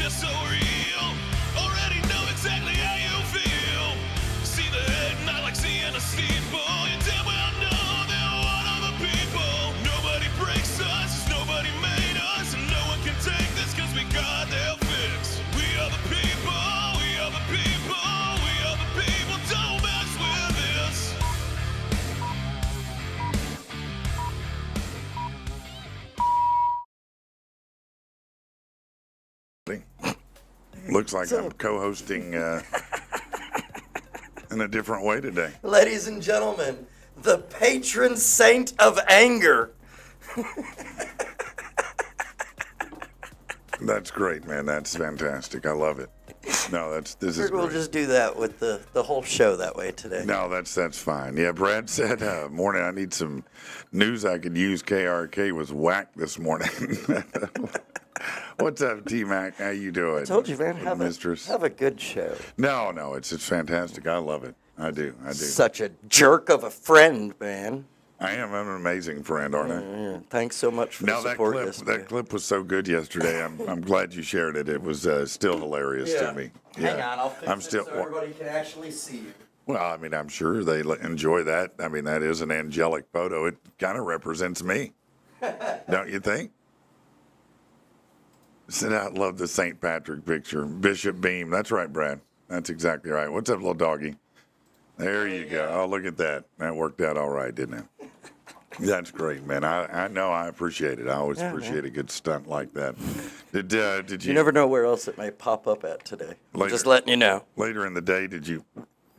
you're so real. Already know exactly how you feel. See the head, not like seeing a steeple. You damn well know they're one of the people. Nobody breaks us, 'cause nobody made us, and no one can take this 'cause we got their fix. We are the people, we are the people, we are the people. Don't mess with this. Looks like I'm co-hosting in a different way today. Ladies and gentlemen, the patron saint of anger. That's great, man. That's fantastic. I love it. No, this is We'll great. just do that with the whole show that way today. No, that's fine. Yeah, Brad said, morning, I need some news I could use. KRK was whacked this morning. What's up, T-Mac? How you doing? I told you, man, have mistress? a good show. No, it's fantastic. I love it. I do. Such a jerk of a friend, man. I am. I'm an amazing friend, aren't I? Yeah. Thanks so much for the support. That clip was so good yesterday. I'm glad you shared it. It was still hilarious to me. Hang on, I'll fix I'm it so everybody can actually see you. Well, I mean, I'm sure they enjoy that. I mean, that is an angelic photo. It kind of represents me, don't you think? Said I love the St. Patrick picture. Bishop Beam. That's right, Brad. That's exactly right. What's up, little doggy? There you go. Oh, look at that. That worked out all right, didn't it? That's great, man. I know. I appreciate it. I always appreciate a good stunt like that. Did you? You never know where else it may pop up at today. Later. Just letting you know. Later in the day, did you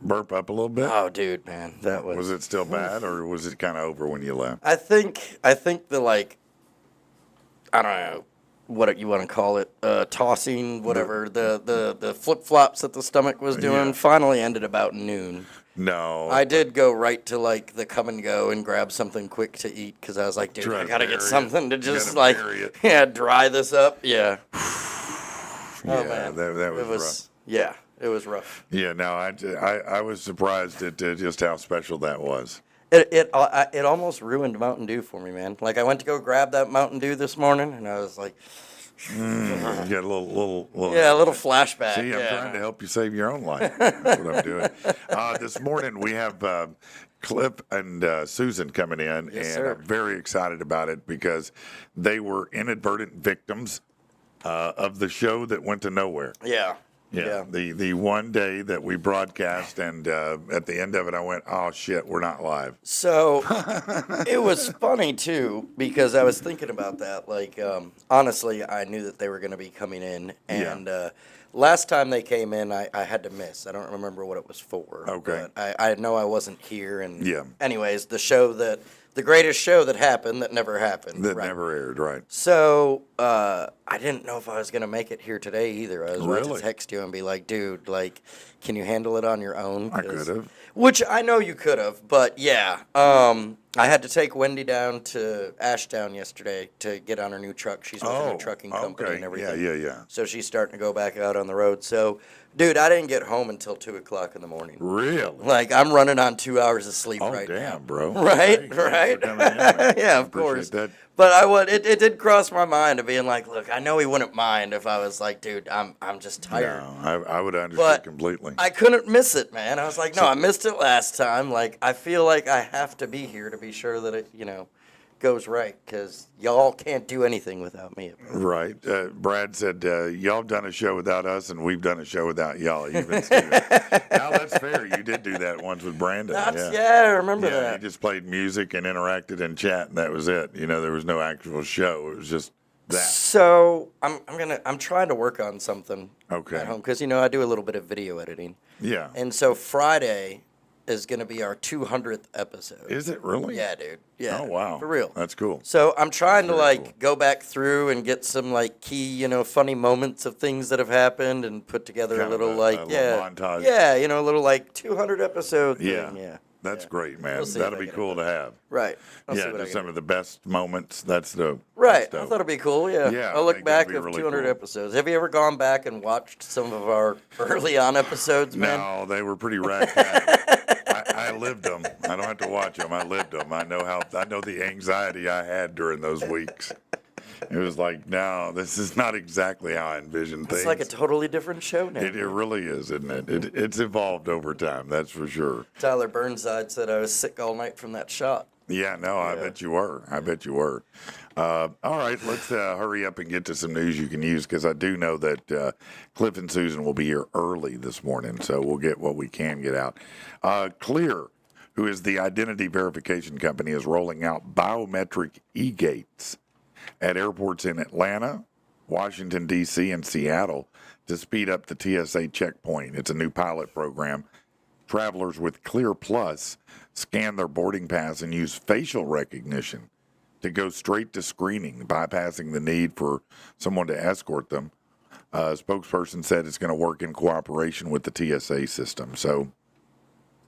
burp up a little bit? Oh, dude, man, that was. Was it still bad, or was it kind of over when you left? I think the I don't know what you want to call it, tossing, whatever, the flip-flops that the stomach was doing finally ended about noon. No. I did go right to the come and go and grab something quick to eat because I was like, dude, I gotta get something to just dry this up. Yeah. Yeah, man. That was rough. Yeah, it was rough. Yeah, no, I was surprised at just how special that was. It almost ruined Mountain Dew for me, man. Like I went to go grab that Mountain Dew this morning, and I was like, you got a little a little flashback. See, I'm trying to help you save your own life. That's what I'm doing. This morning we have Clip and Susan coming in, Yes, and sir. I'm very excited about it because they were inadvertent victims of the show that went to nowhere. Yeah. Yeah. The one day that we broadcast, and at the end of it, I went, "Oh shit, we're not live." So it was funny too because I was thinking about that. Like, honestly, I knew that they were going to be coming in, and last time they came in, I had to miss. I don't remember what it was for. Okay. But I know I wasn't here, and Yeah. anyways, the greatest show that happened that never happened. That right? never aired, right? So I didn't know if I was gonna make it here today either. I was about Really? to text you and be like, "Dude, can you handle it on your own?" I could have. Which I know you could have, but yeah, I had to take Wendy down to Ashdown yesterday to get on her new truck. She's with a trucking company and everything. Yeah. So she's starting to go back out on the road. So, dude, I didn't get home until 2:00 in the morning. Really? Like I'm running on 2 hours of sleep right now. Damn, bro. Right, Hey, right. thanks for coming in, man. Yeah, of Appreciate course. that. But it did cross my mind of being like, look, I know he wouldn't mind if I was like, dude, I'm just tired. No, I would understand But completely. I couldn't miss it, man. I was like, no, I missed it last time. Like, I feel like I have to be here to be sure that it, goes right because y'all can't do anything without me. Right. Brad said, y'all done a show without us, and we've done a show without y'all. Even Steven. Now, that's fair. You did do that once with Brandon. I remember Yeah, that. he just played music and interacted and chat, and that was it. There was no actual show. It was just that. So I'm trying to work on something Okay. at home because I do a little bit of video editing. Yeah. And so Friday is going to be our 200th episode. Is it really? Yeah, dude. Yeah. Oh, wow. For real. That's cool. So I'm trying to Very cool. go back through and get some key, funny moments of things that have happened and put together Kind a of little a little montage. Yeah, a little 200 episode thing. Yeah. That's great, man. We'll see if That'll I be get it cool to have. Right. I'll see Yeah, what I just can some do. of the best moments. That's dope. Right. That's I dope. thought it'd be cool. Yeah. Yeah, I'll I look think back it'd be of really 200 cool. episodes. Have you ever gone back and watched some of our early on episodes, man? No, they were pretty ragtag. I lived them. I don't have to watch them. I lived them. I know the anxiety I had during those weeks. It was like, no, this is not exactly how I envisioned things. It's like a totally different show now. It really is, isn't it? It's evolved over time, that's for sure. Tyler Burnside said I was sick all night from that shot. Yeah, no, I bet you were. I bet you were. All right, let's hurry up and get to some news you can use, because I do know that Cliff and Susan will be here early this morning, so we'll get what we can get out. Clear, who is the identity verification company, is rolling out biometric e-gates at airports in Atlanta, Washington, D.C., and Seattle to speed up the TSA checkpoint. It's a new pilot program. Travelers with Clear Plus scan their boarding pass and use facial recognition to go straight to screening, bypassing the need for someone to escort them. A spokesperson said it's going to work in cooperation with the TSA system. So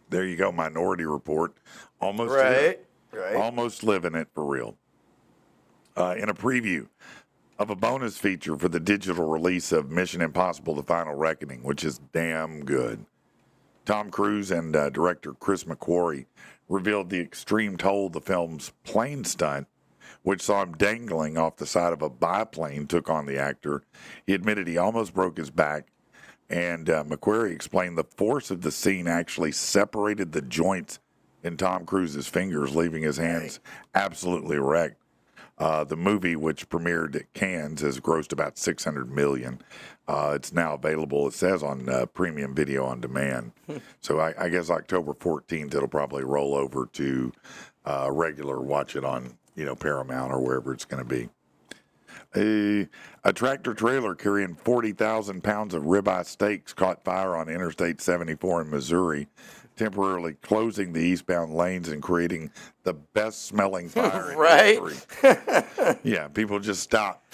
there you go, Minority Report. Almost Right. Almost living it for real. In a preview of a bonus feature for the digital release of Mission Impossible: The Final Reckoning, which is damn good. Tom Cruise and director Chris McQuarrie revealed the extreme toll the film's plane stunt, which saw him dangling off the side of a biplane, took on the actor. He admitted he almost broke his back, and McQuarrie explained the force of the scene actually separated the joints in Tom Cruise's fingers, leaving his hands absolutely wrecked. The movie, which premiered at Cannes, has grossed about $600 million. It's now available, it says, on premium video on demand. So I guess October 14th, it'll probably roll over to regular watch it on, Paramount or wherever it's going to be. A tractor trailer carrying 40,000 pounds of ribeye steaks caught fire on Interstate 74 in Missouri, temporarily closing the eastbound lanes and creating the best smelling fire in history. Yeah, people just stop.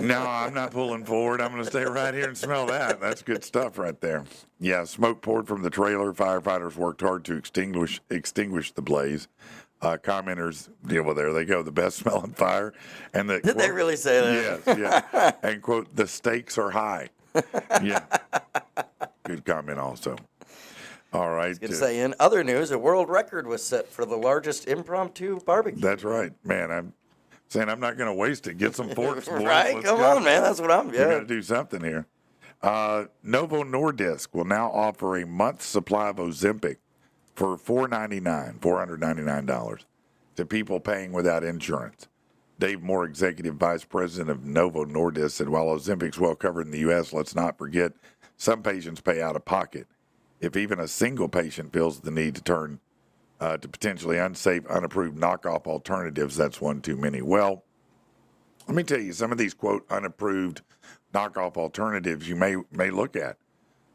No, I'm not pulling forward. I'm going to stay right here and smell that. That's good stuff right there. Yeah, smoke poured from the trailer. Firefighters worked hard to extinguish the blaze. Commenters, well, there they go, the best smelling fire. And the, Did they really say that? Yes, yeah. And, quote, the stakes are high. Yeah. Good comment also. All right. I was going to say, in other news, a world record was set for the largest impromptu barbecue. That's right. Man, I'm saying I'm not going to waste it. Get some forks, boys. Right? Let's Come go. on, man. That's what I'm We got to do something here. Novo Nordisk will now offer a month's supply of Ozempic for $499 to people paying without insurance. Dave Moore, Executive Vice President of Novo Nordisk, said, while Ozempic's well covered in the U.S., let's not forget some patients pay out of pocket. If even a single patient feels the need to turn to potentially unsafe, unapproved knockoff alternatives, that's one too many. Well, let me tell you, some of these, quote, unapproved knockoff alternatives you may look at.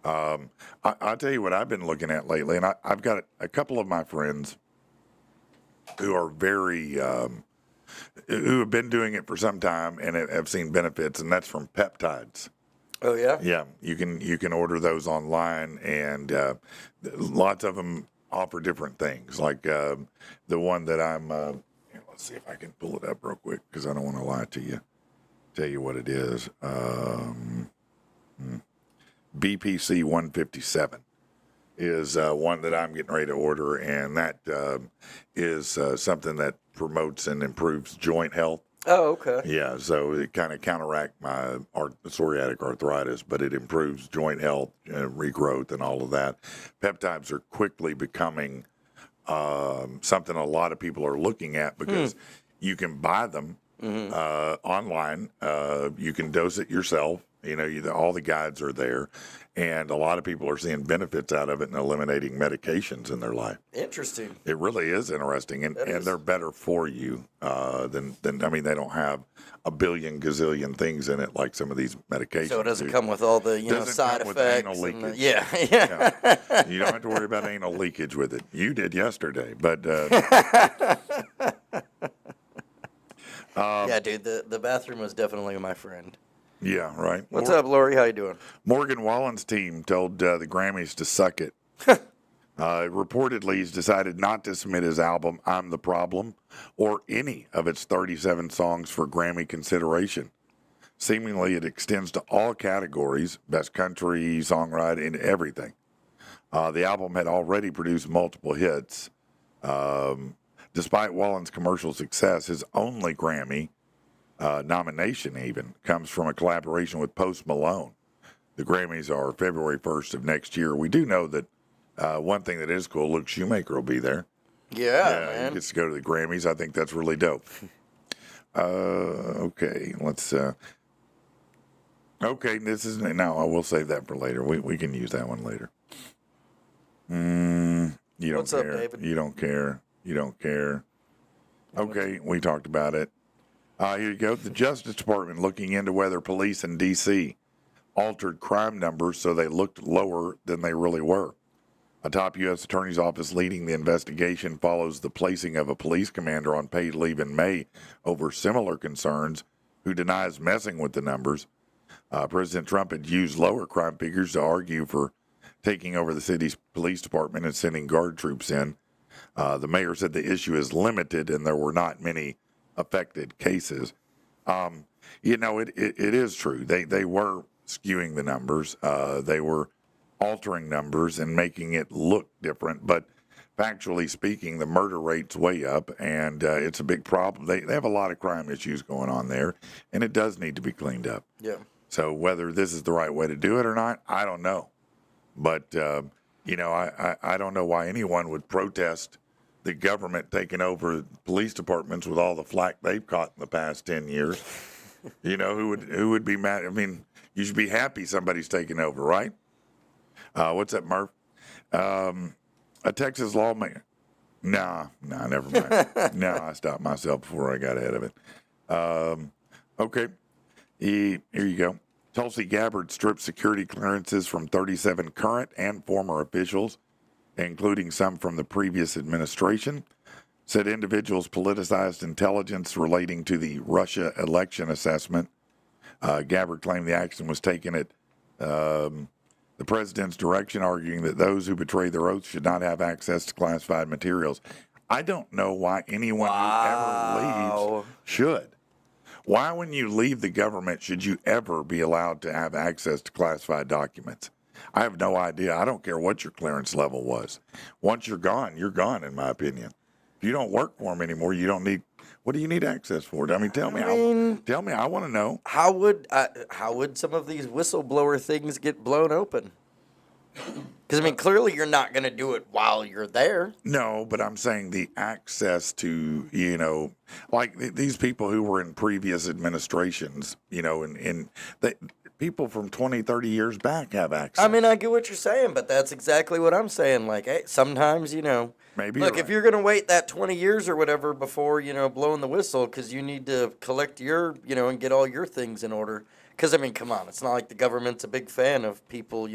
I'll tell you what I've been looking at lately, and I've got a couple of my friends who are very, who have been doing it for some time and have seen benefits, and that's from peptides. Oh, yeah? Yeah, you can order those online, and lots of them offer different things. Like the one that I'm, here, let's see if I can pull it up real quick because I don't want to lie to you. Tell you what it is. BPC 157 is one that I'm getting ready to order, and that is something that promotes and improves joint health. Oh, okay. Yeah, so it kind of counteract my psoriatic arthritis, but it improves joint health, regrowth, and all of that. Peptides are quickly becoming something a lot of people are looking at because you can buy them online. You can dose it yourself. All the guides are there, and a lot of people are seeing benefits out of it and eliminating medications in their life. Interesting. It really is interesting, and they're better for you than they don't have a billion gazillion things in it like some of these medications. So it doesn't come with all the side come with effects. anal leakage. Yeah. You don't have to worry about anal leakage with it. You did yesterday, but yeah, dude, the bathroom was definitely my friend. yeah, right. What's up, Lori? How you doing? Morgan Wallen's team told the Grammys to suck it. Reportedly, he's decided not to submit his album, I'm the Problem, or any of its 37 songs for Grammy consideration. Seemingly, it extends to all categories, best country, songwriting, everything. The album had already produced multiple hits. Despite Wallen's commercial success, his only Grammy nomination even comes from a collaboration with Post Malone. The Grammys are February 1st of next year. We do know that one thing that is cool, Luke Shoemaker will be there. Yeah, He man. gets to go to the Grammys. I think that's really dope. Okay, let's. Okay, this is no. I will save that for later. We can use that one later. You don't What's up, care. David? You don't care. You don't care. Okay, we talked about it. Here you go. The Justice Department looking into whether police in D.C. altered crime numbers so they looked lower than they really were. A top U.S. Attorney's Office leading the investigation follows the placing of a police commander on paid leave in May over similar concerns, who denies messing with the numbers. President Trump had used lower crime figures to argue for taking over the city's police department and sending guard troops in. The mayor said the issue is limited and there were not many affected cases. It is true. They were skewing the numbers. They were altering numbers and making it look different. But factually speaking, the murder rate's way up, and it's a big problem. They have a lot of crime issues going on there, and it does need to be cleaned up. Yeah. So whether this is the right way to do it or not, I don't know. But, I don't know why anyone would protest the government taking over police departments with all the flack they've caught in the past 10 years. Who would be mad? I mean, you should be happy somebody's taking over, right? What's that, Murph? A Texas lawmaker. Nah, never mind. No, I stopped myself before I got ahead of it. Okay. Here you go. Tulsi Gabbard stripped security clearances from 37 current and former officials, including some from the previous administration. Said individuals politicized intelligence relating to the Russia election assessment. Gabbard claimed the action was taken at the president's direction, arguing that those who betray their oaths should not have access to classified materials. I don't know why anyone who ever leaves should. Why, when you leave the government, should you ever be allowed to have access to classified documents? I have no idea. I don't care what your clearance level was. Once you're gone, in my opinion. If you don't work for them anymore, you don't need. What do you need access for? I mean, tell me. I want to know. How would some of these whistleblower things get blown open? Because, clearly you're not going to do it while you're there. No, but I'm saying the access to, these people who were in previous administrations, people from 20, 30 years back have access. I get what you're saying, but that's exactly what I'm saying. Like, hey, sometimes, Maybe look, you're if you're going to wait that 20 years or whatever before, blowing the whistle because you need to collect your, and get all your things in order. Because, come on, it's not like the government's a big fan of people,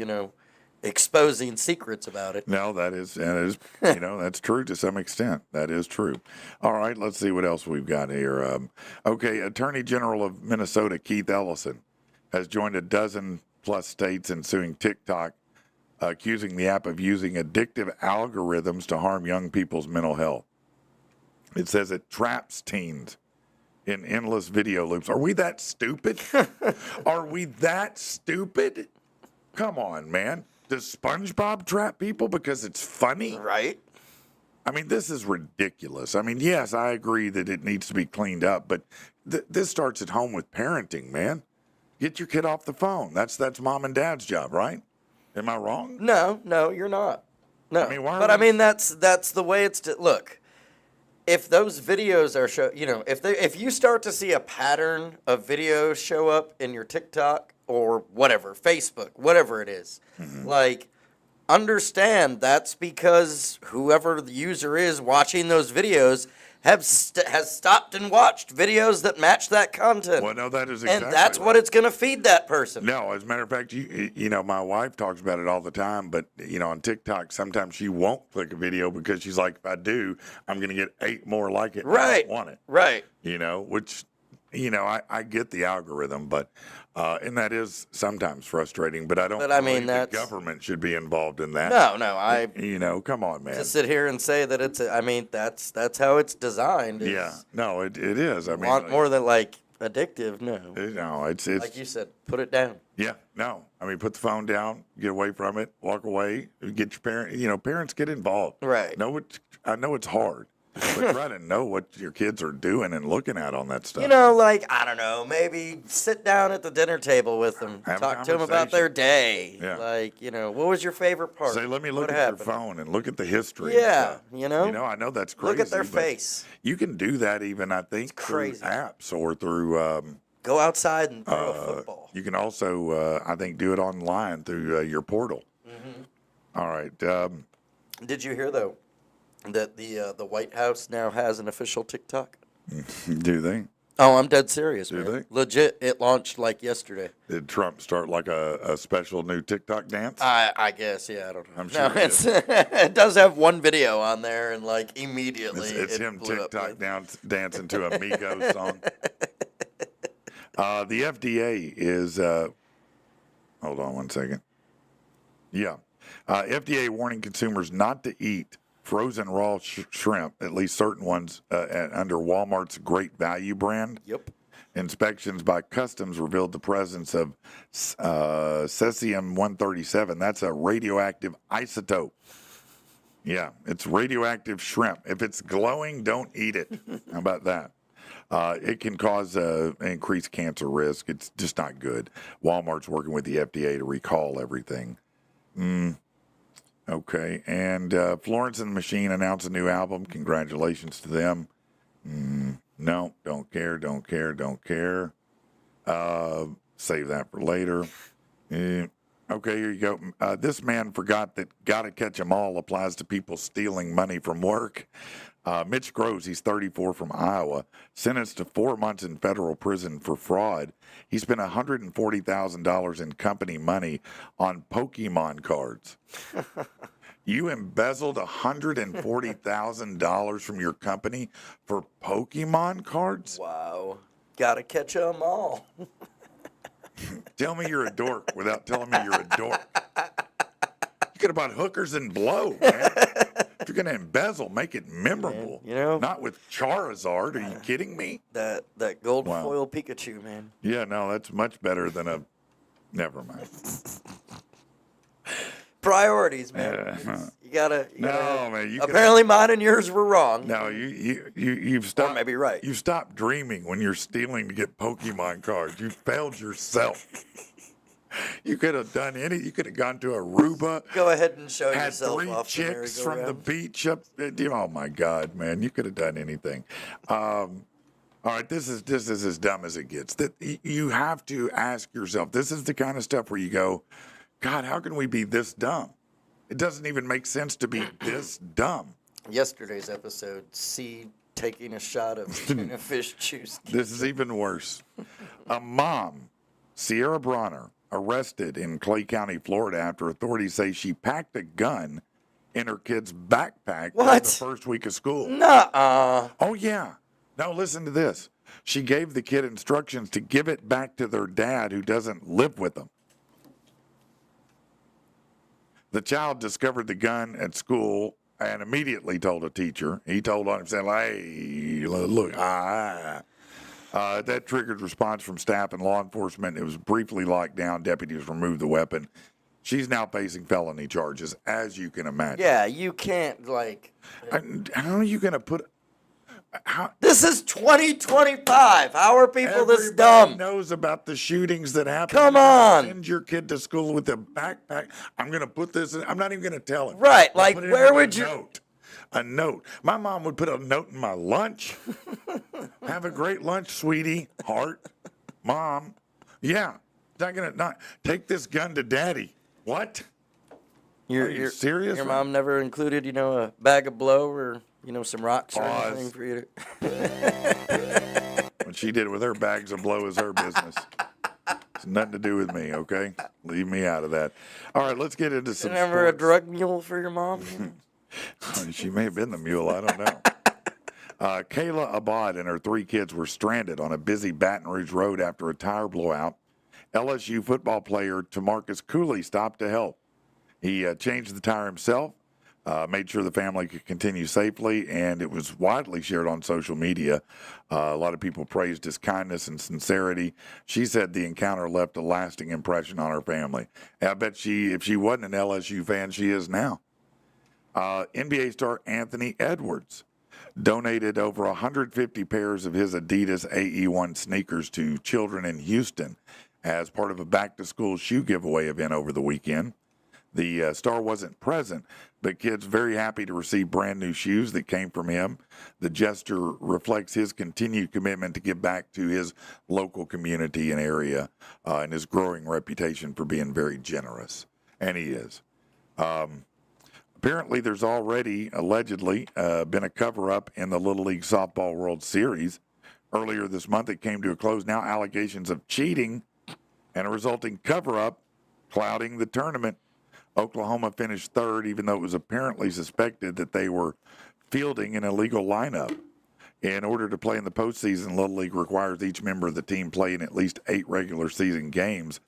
exposing secrets about it. No, that is, that's true to some extent. That is true. All right, let's see what else we've got here. Okay, Attorney General of Minnesota, Keith Ellison, has joined a dozen plus states in suing TikTok, accusing the app of using addictive algorithms to harm young people's mental health. It says it traps teens in endless video loops. Are we that stupid? Are we that stupid? Come on, man. Does SpongeBob trap people because it's funny? Right. This is ridiculous. Yes, I agree that it needs to be cleaned up, but this starts at home with parenting, man. Get your kid off the phone. That's mom and dad's job, right? Am I wrong? No, you're not. No. Why that's the way it's look. If those videos are if you start to see a pattern of videos show up in your TikTok or whatever, Facebook, whatever it is, understand that's because whoever the user is watching those videos has stopped and watched videos that match that content. Well, no, that is exactly and that's right. what it's going to feed that person. No, as a matter of fact, my wife talks about it all the time, but, on TikTok, sometimes she won't click a video because she's like, if I do, I'm going to get 8 more like it. Right. I don't want it. Right. Which, I get the algorithm, but, and that is sometimes frustrating, but I don't believe the government should be involved in that. No, come on, man. To sit here and say that it's, that's how it's designed. Yeah, no, it is. More than addictive, no. No, it's like you said, put it down. Yeah, no. Put the phone down, get away from it, walk away, get your parents. Parents get involved. Right. I know it's hard. but try to know what your kids are doing and looking at on that stuff. You know, like, I don't know, maybe sit down at the dinner table with them, Have a talk to them about their conversation. day. Yeah. Like, what was your favorite part? Say, let me look What at happened? your phone and look at the history. and Yeah, stuff. you know? I know that's crazy. Look at their but face. You can do that even, I think, through crazy. apps or through. Go outside and throw a football. You can also, I think, do it online through your portal. Mm-hmm. All right. Did you hear, though, that the White House now has an official TikTok? Do they? Oh, I'm dead serious, Do man. they? Legit, it launched like yesterday. Did Trump start like a special new TikTok dance? I guess, yeah, I don't know. I'm sure No, it it's it does have one video on there, and like immediately It's it him blew up, TikTok like- dancing to a Migos song. The FDA is. Hold on one second. Yeah. FDA warning consumers not to eat frozen raw shrimp, at least certain ones, under Walmart's Great Value brand. Yep. Inspections by customs revealed the presence of cesium-137. That's a radioactive isotope. Yeah, it's radioactive shrimp. If it's glowing, don't eat it. How about that? It can cause increased cancer risk. It's just not good. Walmart's working with the FDA to recall everything. Okay, and Florence and the Machine announced a new album. Congratulations to them. No, don't care, don't care, don't care. Save that for later. Okay, here you go. This man forgot that gotta catch 'em all applies to people stealing money from work. Mitch Groves, he's 34 from Iowa, sentenced to 4 months in federal prison for fraud. He spent $140,000 in company money on Pokemon cards. You embezzled $140,000 from your company for Pokemon cards? Wow. Gotta catch 'em all. Tell me you're a dork without telling me you're a dork. You could have bought hookers and blow, man. If you're going to embezzle, make it memorable. Man, Not with Charizard. Are you kidding me? That gold Wow. foil Pikachu, man. Yeah, no, that's much better than a. Never mind. Priorities, man. You gotta. No, man. You Apparently, mine and yours were wrong. No, you've stopped. Or maybe right. You stopped dreaming when you're stealing to get Pokemon cards. You failed yourself. You could have done you could have gone to Aruba. Go ahead and show Had yourself 3 off chicks the from the merry-go-round. beach up. Oh my God, man! You could have done anything. All right, this is as dumb as it gets. That you have to ask yourself. This is the kind of stuff where you go, God, how can we be this dumb? It doesn't even make sense to be this dumb. Yesterday's episode, C taking a shot of tuna fish juice. This is even worse. A mom, Sierra Bronner, arrested in Clay County, Florida, after authorities say she packed a gun in her kid's backpack during What? the first week of school. Nuh-uh. Oh, yeah. Now, listen to this. She gave the kid instructions to give it back to their dad who doesn't live with them. The child discovered the gun at school and immediately told a teacher. He told on him, saying, hey, look, that triggered response from staff and law enforcement. It was briefly locked down. Deputies removed the weapon. She's now facing felony charges, as you can imagine. Yeah, you can't, like... How are you going to put... This is 2025. How are people this Everybody dumb? knows about the shootings that happen. Come You can on. Send your kid to school with a backpack. I'm going to put this in. I'm not even going to tell him. Right, I'll like, put it where in a would you- Note. A note. My mom would put a note in my lunch. Have a great lunch, sweetie. Heart. Mom. Yeah. Not going to take this gun to daddy. What? Are you serious? Your mom never included, a bag of blow or, some rocks or Pause. anything for you to... What she did with her bags of blow is her business. It's nothing to do with me, okay? Leave me out of that. All right, let's get into some Never a sports. drug mule for your mom? She may have been the mule. I don't know. Kayla Abad and her 3 kids were stranded on a busy Baton Rouge road after a tire blowout. LSU football player Tamarcus Cooley stopped to help. He changed the tire himself, made sure the family could continue safely, and it was widely shared on social media. A lot of people praised his kindness and sincerity. She said the encounter left a lasting impression on her family. I bet if she wasn't an LSU fan, she is now. NBA star Anthony Edwards donated over 150 pairs of his Adidas AE1 sneakers to children in Houston as part of a back-to-school shoe giveaway event over the weekend. The star wasn't present, but kids very happy to receive brand new shoes that came from him. The gesture reflects his continued commitment to give back to his local community and area and his growing reputation for being very generous. And he is. Apparently, there's already, allegedly, been a cover-up in the Little League Softball World Series. Earlier this month, it came to a close. Now allegations of cheating and a resulting cover-up clouding the tournament. Oklahoma finished third, even though it was apparently suspected that they were fielding an illegal lineup. In order to play in the postseason, Little League requires each member of the team play in at least 8 regular season games.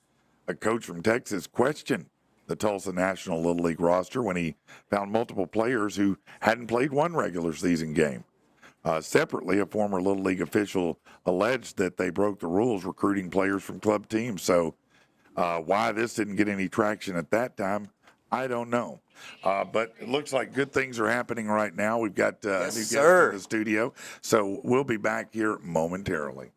A coach from Texas questioned the Tulsa National Little League roster when he found multiple players who hadn't played one regular season game. Separately, a former Little League official alleged that they broke the rules recruiting players from club teams. So why this didn't get any traction at that time, I don't know. But it looks like good things are happening right now. We've got new guests in the studio. So we'll be back here momentarily.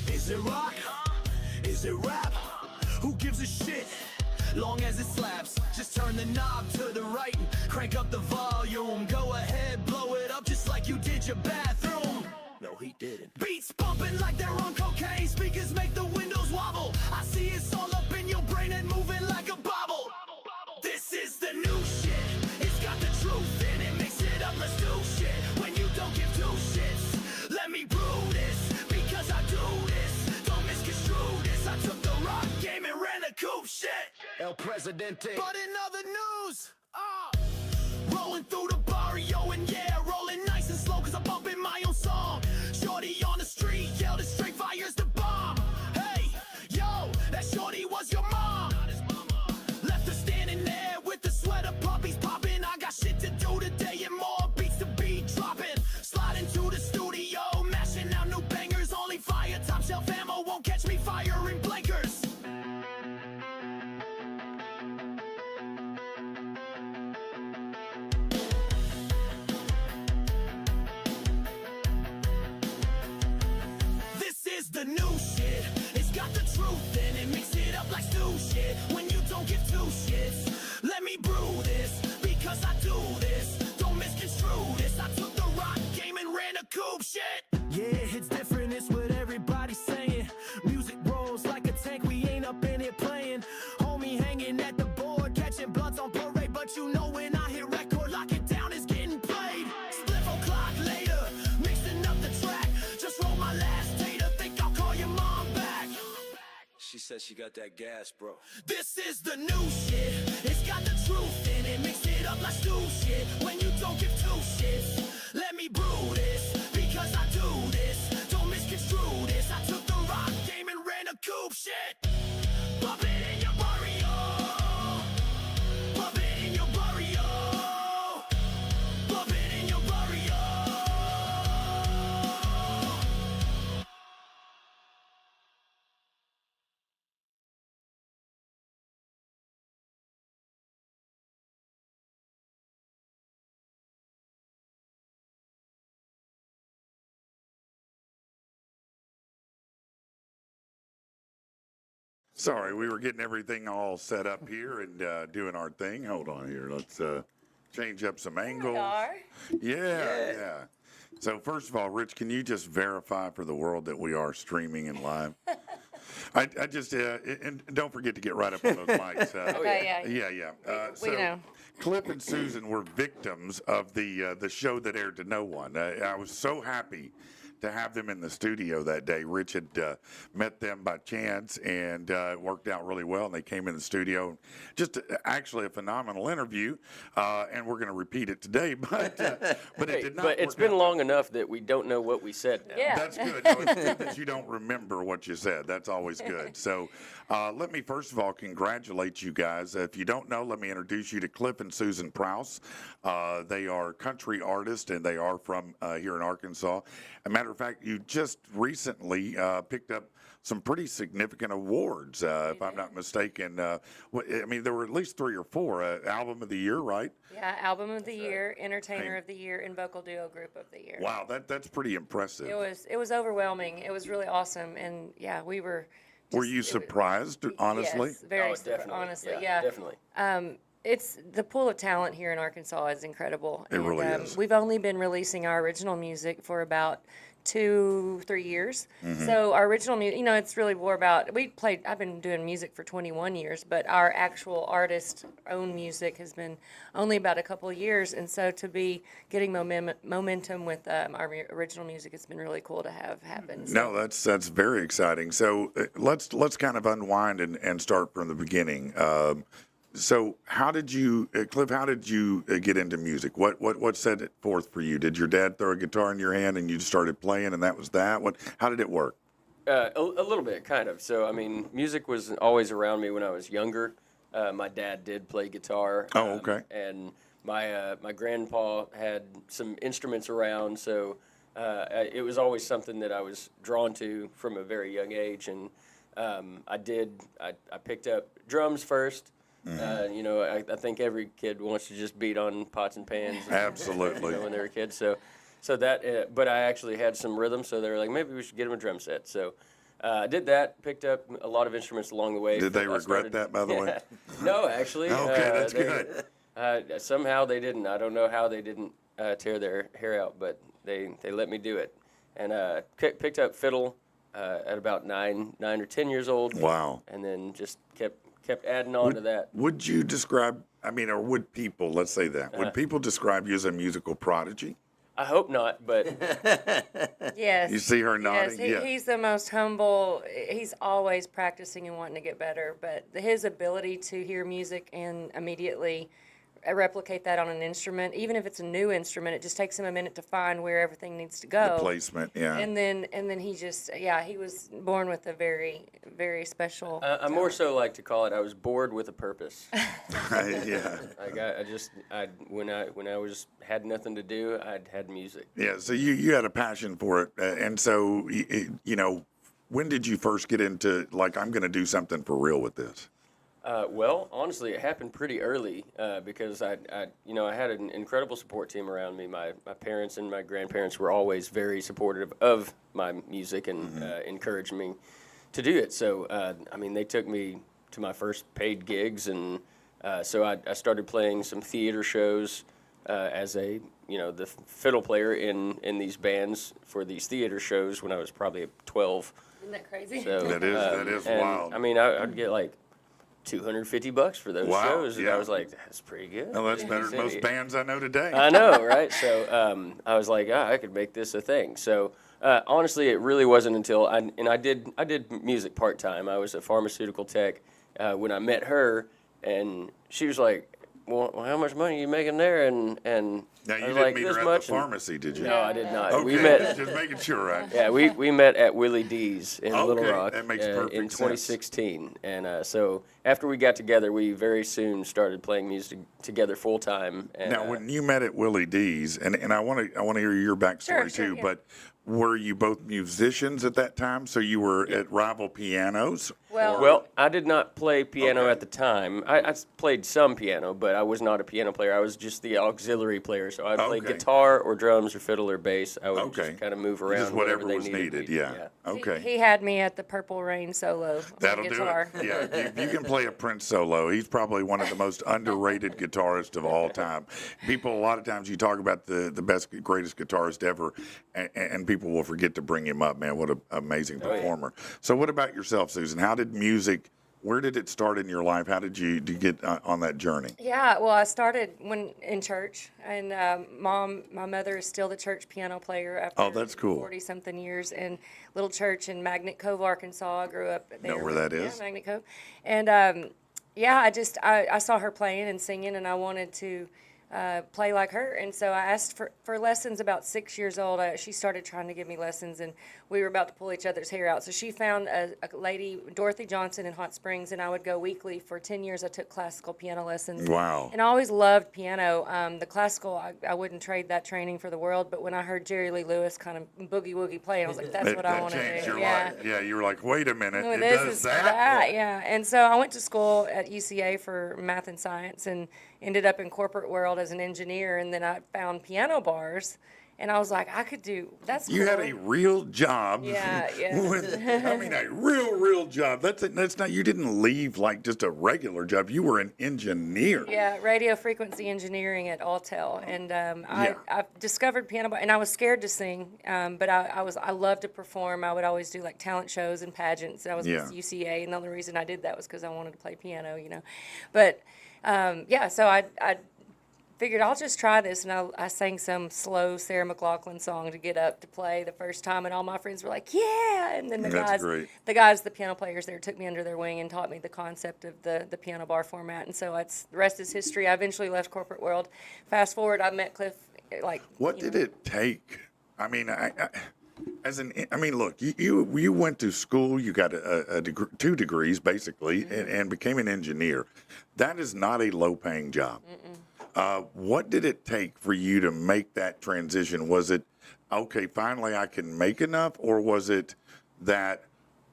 Is it rock? Is it rap? Who gives a shit? Long as it slaps. Just turn the knob to the right and crank up the volume. Go ahead, blow it up just like you did your bathroom. No, he didn't. Beats bumping like they're on cocaine. Speakers make the windows wobble. I see it's all up in your brain and moving like a bobble. This is the new shit. It's got the truth in it. Mix it up, let's do shit. When you don't give two shits, let me brew this. Because I do this. Don't misconstrue this. I took the rock game and ran a coupe shit. El Presidente. But in other news, rolling through the barrio and yeah, rolling nice and slow cause I'm bumping my own song. Shorty on the street yelled it straight fires the bomb. Hey, yo, that shorty was your mom. Left her standing there with the sweater puppies popping. I got shit to do today and more beats to be dropping. Sliding to the studio, mashing out new bangers. Only fire, top shelf ammo won't catch me firing blankers. This is the new shit. It's got the truth in it. Mix it up like stew shit. When you don't give two shits, let me brew this. Because I do this. Don't misconstrue this. I took the rock game and ran a coupe shit. Yeah, it's different. It's what everybody's saying. Music rolls like a tank. We ain't up in it playing. Homie hanging at the board, catching blunts on parade. But you know when I hit record, lock it down, it's getting played. Spliff o'clock later, mixing up the track. Just roll my last data. Think I'll call your mom back. She said she got that gas, bro. This is the new shit. It's got the truth in it. Mix it up like stew shit. When you don't give two shits, let me brew this. Because I do this. Don't misconstrue this. I took the rock game and ran a coupe shit. Bump it in your barrio. Bump it in your barrio. Bump it in your barrio. Sorry, we were getting everything all set up here and doing our thing. Hold on here. Let's change up some angles. Yeah. So first of all, Rich, can you just verify for the world that we are streaming and live? I just and don't forget to get right up on those mics. Yeah. We know. Cliff and Susan were victims of the show that aired to no one. I was so happy to have them in the studio that day. Rich had met them by chance, and it worked out really well. And they came in the studio, just actually a phenomenal interview. And we're going to repeat it today, but it did not. But it's been long enough that we don't know what we said now. Yeah. That's good. No, it's good that you don't remember what you said. That's always good. So let me first of all congratulate you guys. If you don't know, let me introduce you to Cliff and Susan Prowse. They are country artists, and they are from here in Arkansas. As a matter of fact, you just recently picked up some pretty significant awards, if I'm not mistaken. I mean, there were at least 3 or 4. Album of the Year, right? Yeah, album of the year, entertainer of the year, and vocal duo group of the year. Wow, that's pretty impressive. It was overwhelming. It was really awesome, and yeah, we were. Were you surprised, honestly? Yes, very Definitely. honestly, Yeah, yeah. definitely. It's the pool of talent here in Arkansas is incredible. It really is. We've only been releasing our original music for about 2-3 years. Mm-hmm. So our original music, it's really more about, I've been doing music for 21 years, but our actual artist own music has been only about a couple of years. And so to be getting momentum with our original music, it's been really cool to have happen. So. No, that's very exciting. So let's kind of unwind and start from the beginning. So how did you, Cliff? How did you get into music? What set it forth for you? Did your dad throw a guitar in your hand and you just started playing, and that was that? How did it work? A little bit, kind of. So, I mean, music was always around me when I was younger. My dad did play guitar. Oh, okay. And my grandpa had some instruments around, so it was always something that I was drawn to from a very young age. And I picked up drums first. Mm-hmm. I think every kid wants to just beat on pots and pans. Absolutely. When they were kids. So that, but I actually had some rhythm, so they were like, maybe we should get him a drum set. So I did that, picked up a lot of instruments along the way. Did they regret that, by the way? No, actually. Okay, that's good. Somehow they didn't. I don't know how they didn't tear their hair out, but they let me do it. And picked up fiddle at about 9 or 10 years old. Wow. And then just kept adding on to that. Would you describe, or would people, let's say that, would people describe you as a musical prodigy? I hope not, but Yes. You see her nodding? Yes, Yeah. he's the most humble. He's always practicing and wanting to get better, but his ability to hear music and immediately replicate that on an instrument, even if it's a new instrument, it just takes him a minute to find where everything needs to go. The placement, yeah. And then he just, he was born with a very, very special. I more so like to call it, I was bored with a purpose. Yeah. When I had nothing to do, I'd had music. Yeah, so you had a passion for it. And so, when did you first get into, I'm going to do something for real with this? Well, honestly, it happened pretty early because I had an incredible support team around me. My parents and my grandparents were always very supportive of my music and encouraged me to do it. So, they took me to my first paid gigs, and so I started playing some theater shows as the fiddle player in these bands for these theater shows when I was probably 12. Isn't that crazy? So, That is and, wild. I'd get $250 for those Wow, shows, and yeah. I was like, that's pretty good. Well, that's better than most bands I know today. I know, right? So I was like, I could make this a thing. So honestly, it really wasn't until I did music part time. I was a pharmaceutical tech when I met her, and she was like, well, how much money are you making there? And Now, you I was didn't like, meet this her at much. the pharmacy, did you? No, I did not. Okay, We met. just making sure, right? Yeah, we met at Willie D's in Little Okay, Rock that makes perfect in sense. 2016, and so after we got together, we very soon started playing music together full time. Now, when you met at Willie D's, and I want to hear your backstory Sure, too, yeah. but were you both musicians at that time? So you were at rival pianos? Well, I did not play piano Okay. at the time. I played some piano, but I was not a piano player. I was just the auxiliary player. So I played Okay. guitar or drums or fiddle or bass. I would Okay. just kind of move around. Just whatever they was needed, me. yeah. Okay. He had me at the Purple Rain solo on That'll guitar. do it. Yeah, if you can play a Prince solo, he's probably one of the most underrated guitarists of all time. People, a lot of times you talk about the best, greatest guitarist ever, and people will forget to bring him up, man. What an amazing performer. So what about yourself, Susan? How did music Where did it start in your life? How did you get on that journey? Yeah, well, I started when in church, and my mother is still the church piano player after Oh, that's cool. 40-something years in little church in Magnet Cove, Arkansas. I grew up there. Know where that is? Yeah, Magnet Cove. And yeah, I saw her playing and singing, and I wanted to play like her. And so I asked for lessons about 6 years old. She started trying to give me lessons, and we were about to pull each other's hair out. So she found a lady, Dorothy Johnson, in Hot Springs, and I would go weekly. For 10 years, I took classical piano lessons. Wow. And I always loved piano. The classical, I wouldn't trade that training for the world. But when I heard Jerry Lee Lewis kind of boogie-woogie play, I was like, that's what I want to changed do. your Yeah. life. Yeah, you were like, wait a minute, Well, it this does is that? yeah. And so I went to school at UCA for math and science and ended up in corporate world as an engineer. And then I found piano bars, and I was like, I could do, that's You had cool. a real job. Yeah, yeah. I mean, a real job. That's not. You didn't leave like just a regular job. You were an engineer. Yeah, radio frequency engineering at Altel, and I discovered piano, and I was scared to sing, but I loved to perform. I would always do like talent shows and pageants. I was Yeah. with UCA, and the only reason I did that was because I wanted to play piano, But yeah, so I figured I'll just try this, and I sang some slow Sarah McLachlan song to get up to play the first time, and all my friends were like, "Yeah!" And then That's great. the piano players there, took me under their wing and taught me the concept of the piano bar format, and so the rest is history. I eventually left corporate world. Fast forward, I met Cliff. What did it take? I mean, look, you went to school, you got a degree, 2 degrees basically, and became an engineer. That is not a low-paying job. What did it take for you to make that transition? Was it, okay, finally I can make enough, or was it that,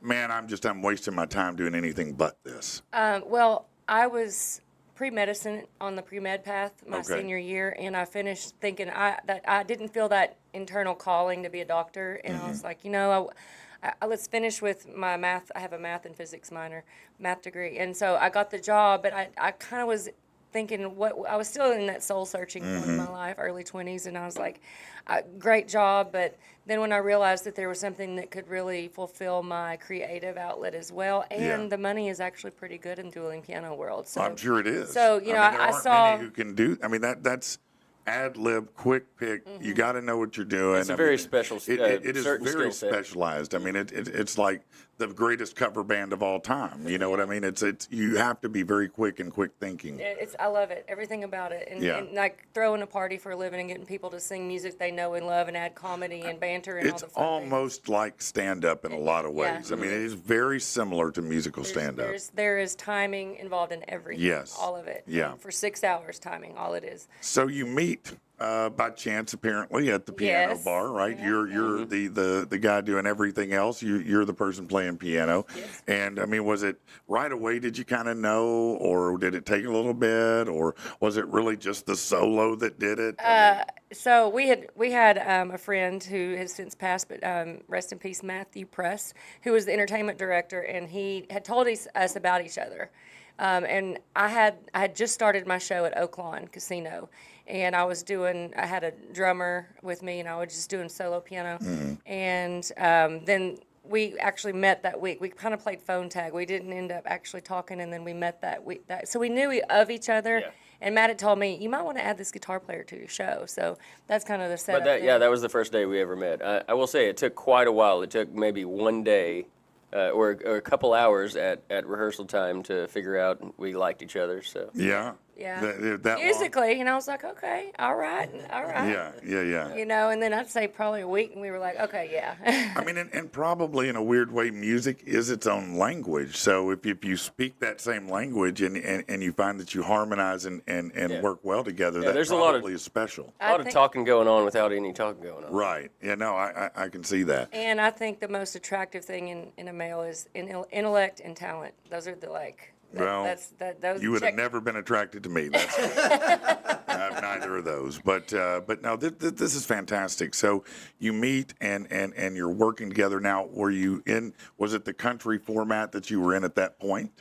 man, I'm wasting my time doing anything but this? Well, I was pre-medicine on the pre-med path my Okay. senior year, and I finished thinking that I didn't feel that internal calling to be a doctor, and I was like, let's finish with my math. I have a math and physics math degree, and so I got the job, but I kind of was thinking I was still in that soul searching point in my life, early 20s, and I was like, great job, but then when I realized that there was something that could really fulfill my creative outlet as well, and the money is actually pretty good in dueling piano world. So I'm sure it is. So there I aren't saw many who can do. I mean, that's ad lib, quick pick. You got to know what you're doing. It's a very special, It is certain very skill set. specialized. I mean, it's like the greatest cover band of all time. You know what I mean? It's you have to be very quick and quick thinking. I love it, everything about it, and like throwing a party for a living and getting people to sing music they know and love and add comedy and banter and all It's the fun things. almost like stand up in a lot of Yeah. ways. I mean, it is very similar to musical stand up. There is timing involved in everything. Yes. All of it. Yeah. For 6 hours timing, all it is. So you meet by chance, apparently, at the piano Yes. bar, right? You're the guy doing everything else. You're the person playing piano. Yes. And I mean, was it right away? Did you kind of know, or did it take a little bit, or was it really just the solo that did it? So we had a friend who has since passed, but rest in peace, Matthew Press, who was the entertainment director, and he had told us about each other. And I had just started my show at Oaklawn Casino, and I had a drummer with me, and I was just doing solo piano. And then we actually met that week. We kind of played phone tag. We didn't end up actually talking, and then we met that week. So we knew of each other. Yeah. And Matt had told me, you might want to add this guitar player to your show. So that's kind of the setup. But that was the first day we ever met. I will say it took quite a while. It took maybe one day or a couple hours at rehearsal time to figure out we liked each other. So Yeah. Yeah. That long? Musically, and I was like, okay, all right. Yeah. And then I'd say probably a week, and we were like, okay, yeah. I mean, and probably in a weird way, music is its own language. So if you speak that same language and you find that you harmonize and work well together, that there's probably a lot of- is special. a lot of think- talking going on without any talking going on. Right. Yeah, no, I can see that. And I think the most attractive thing in a male is intellect and talent. Those are Well, those You would have check- never been attracted to me. That's I have neither of those. But no, this is fantastic. So you meet and you're working together now. Was it the country format that you were in at that point?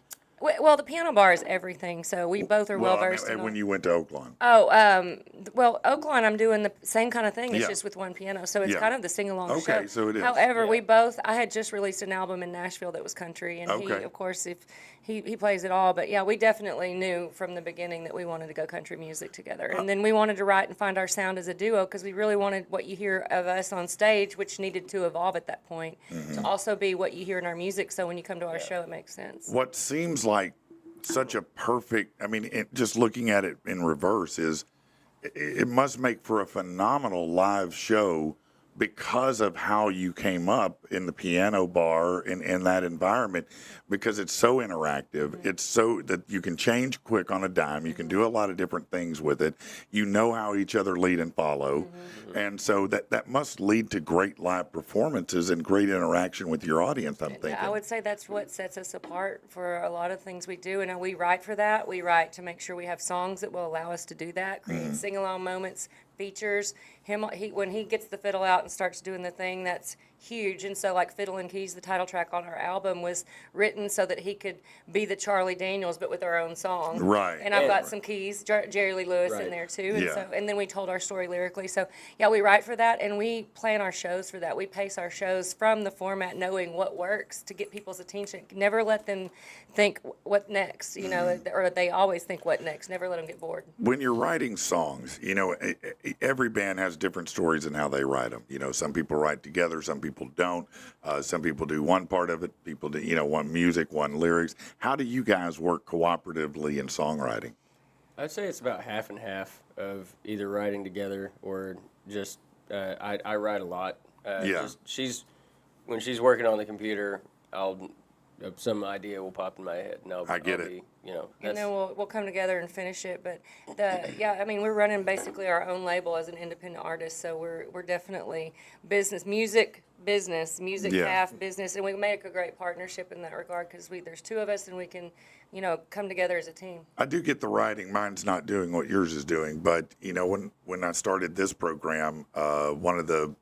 Well, the piano bar is everything, so we both are well I mean, versed in. when you went to Oakland. Oh, well, Oakland, I'm doing the same kind of thing. It's Yeah. just with one piano, so it's Yeah. kind of the sing-along show. Okay, so it is. However, we Yeah. both, I had just released an album in Nashville that was country, and he, Okay. of course, if he plays it all. But yeah, we definitely knew from the beginning that we wanted to go country music together, and then we wanted to write and find our sound as a duo because we really wanted what you hear of us on stage, which needed to evolve at that point, to also be what you hear in our music. So when you come to our show, it makes sense. What seems like such a perfect, I mean, just looking at it in reverse is it must make for a phenomenal live show because of how you came up in the piano bar in that environment, because it's so interactive. It's so that you can change quick on a dime. You can do a lot of different things with it. You know how each other lead and follow. And so that must lead to great live performances and great interaction with your audience, I'm thinking. I would say that's what sets us apart for a lot of things we do, and we write for that. We write to make sure we have songs that will allow us to do that, create sing-along moments, features. When he gets the fiddle out and starts doing the thing, that's huge. And so, like Fiddle and Keys, the title track on our album, was written so that he could be the Charlie Daniels, but with our own song. Right. And I've got some keys, Jerry Lee Lewis in Right. there too. And Yeah. and then we told our story lyrically. So yeah, we write for that, and we plan our shows for that. We pace our shows from the format, knowing what works to get people's attention. Never let them think what next, or they always think what next. Never let them get bored. When you're writing songs, every band has different stories in how they write them. Some people write together, some people don't. Some people do one part of it. People do, one music, one lyrics. How do you guys work cooperatively in songwriting? I'd say it's about half and half of either writing together or just I write a lot. Yeah. When she's working on the computer, some idea will pop in my head, and I get it. be, And that's, then we'll come together and finish it. But we're running basically our own label as an independent artist, so we're definitely music Yeah. half business, and we make a great partnership in that regard because there's two of us and we can come together as a team. I do get the writing. Mine's not doing what yours is doing, but when I started this program, one of the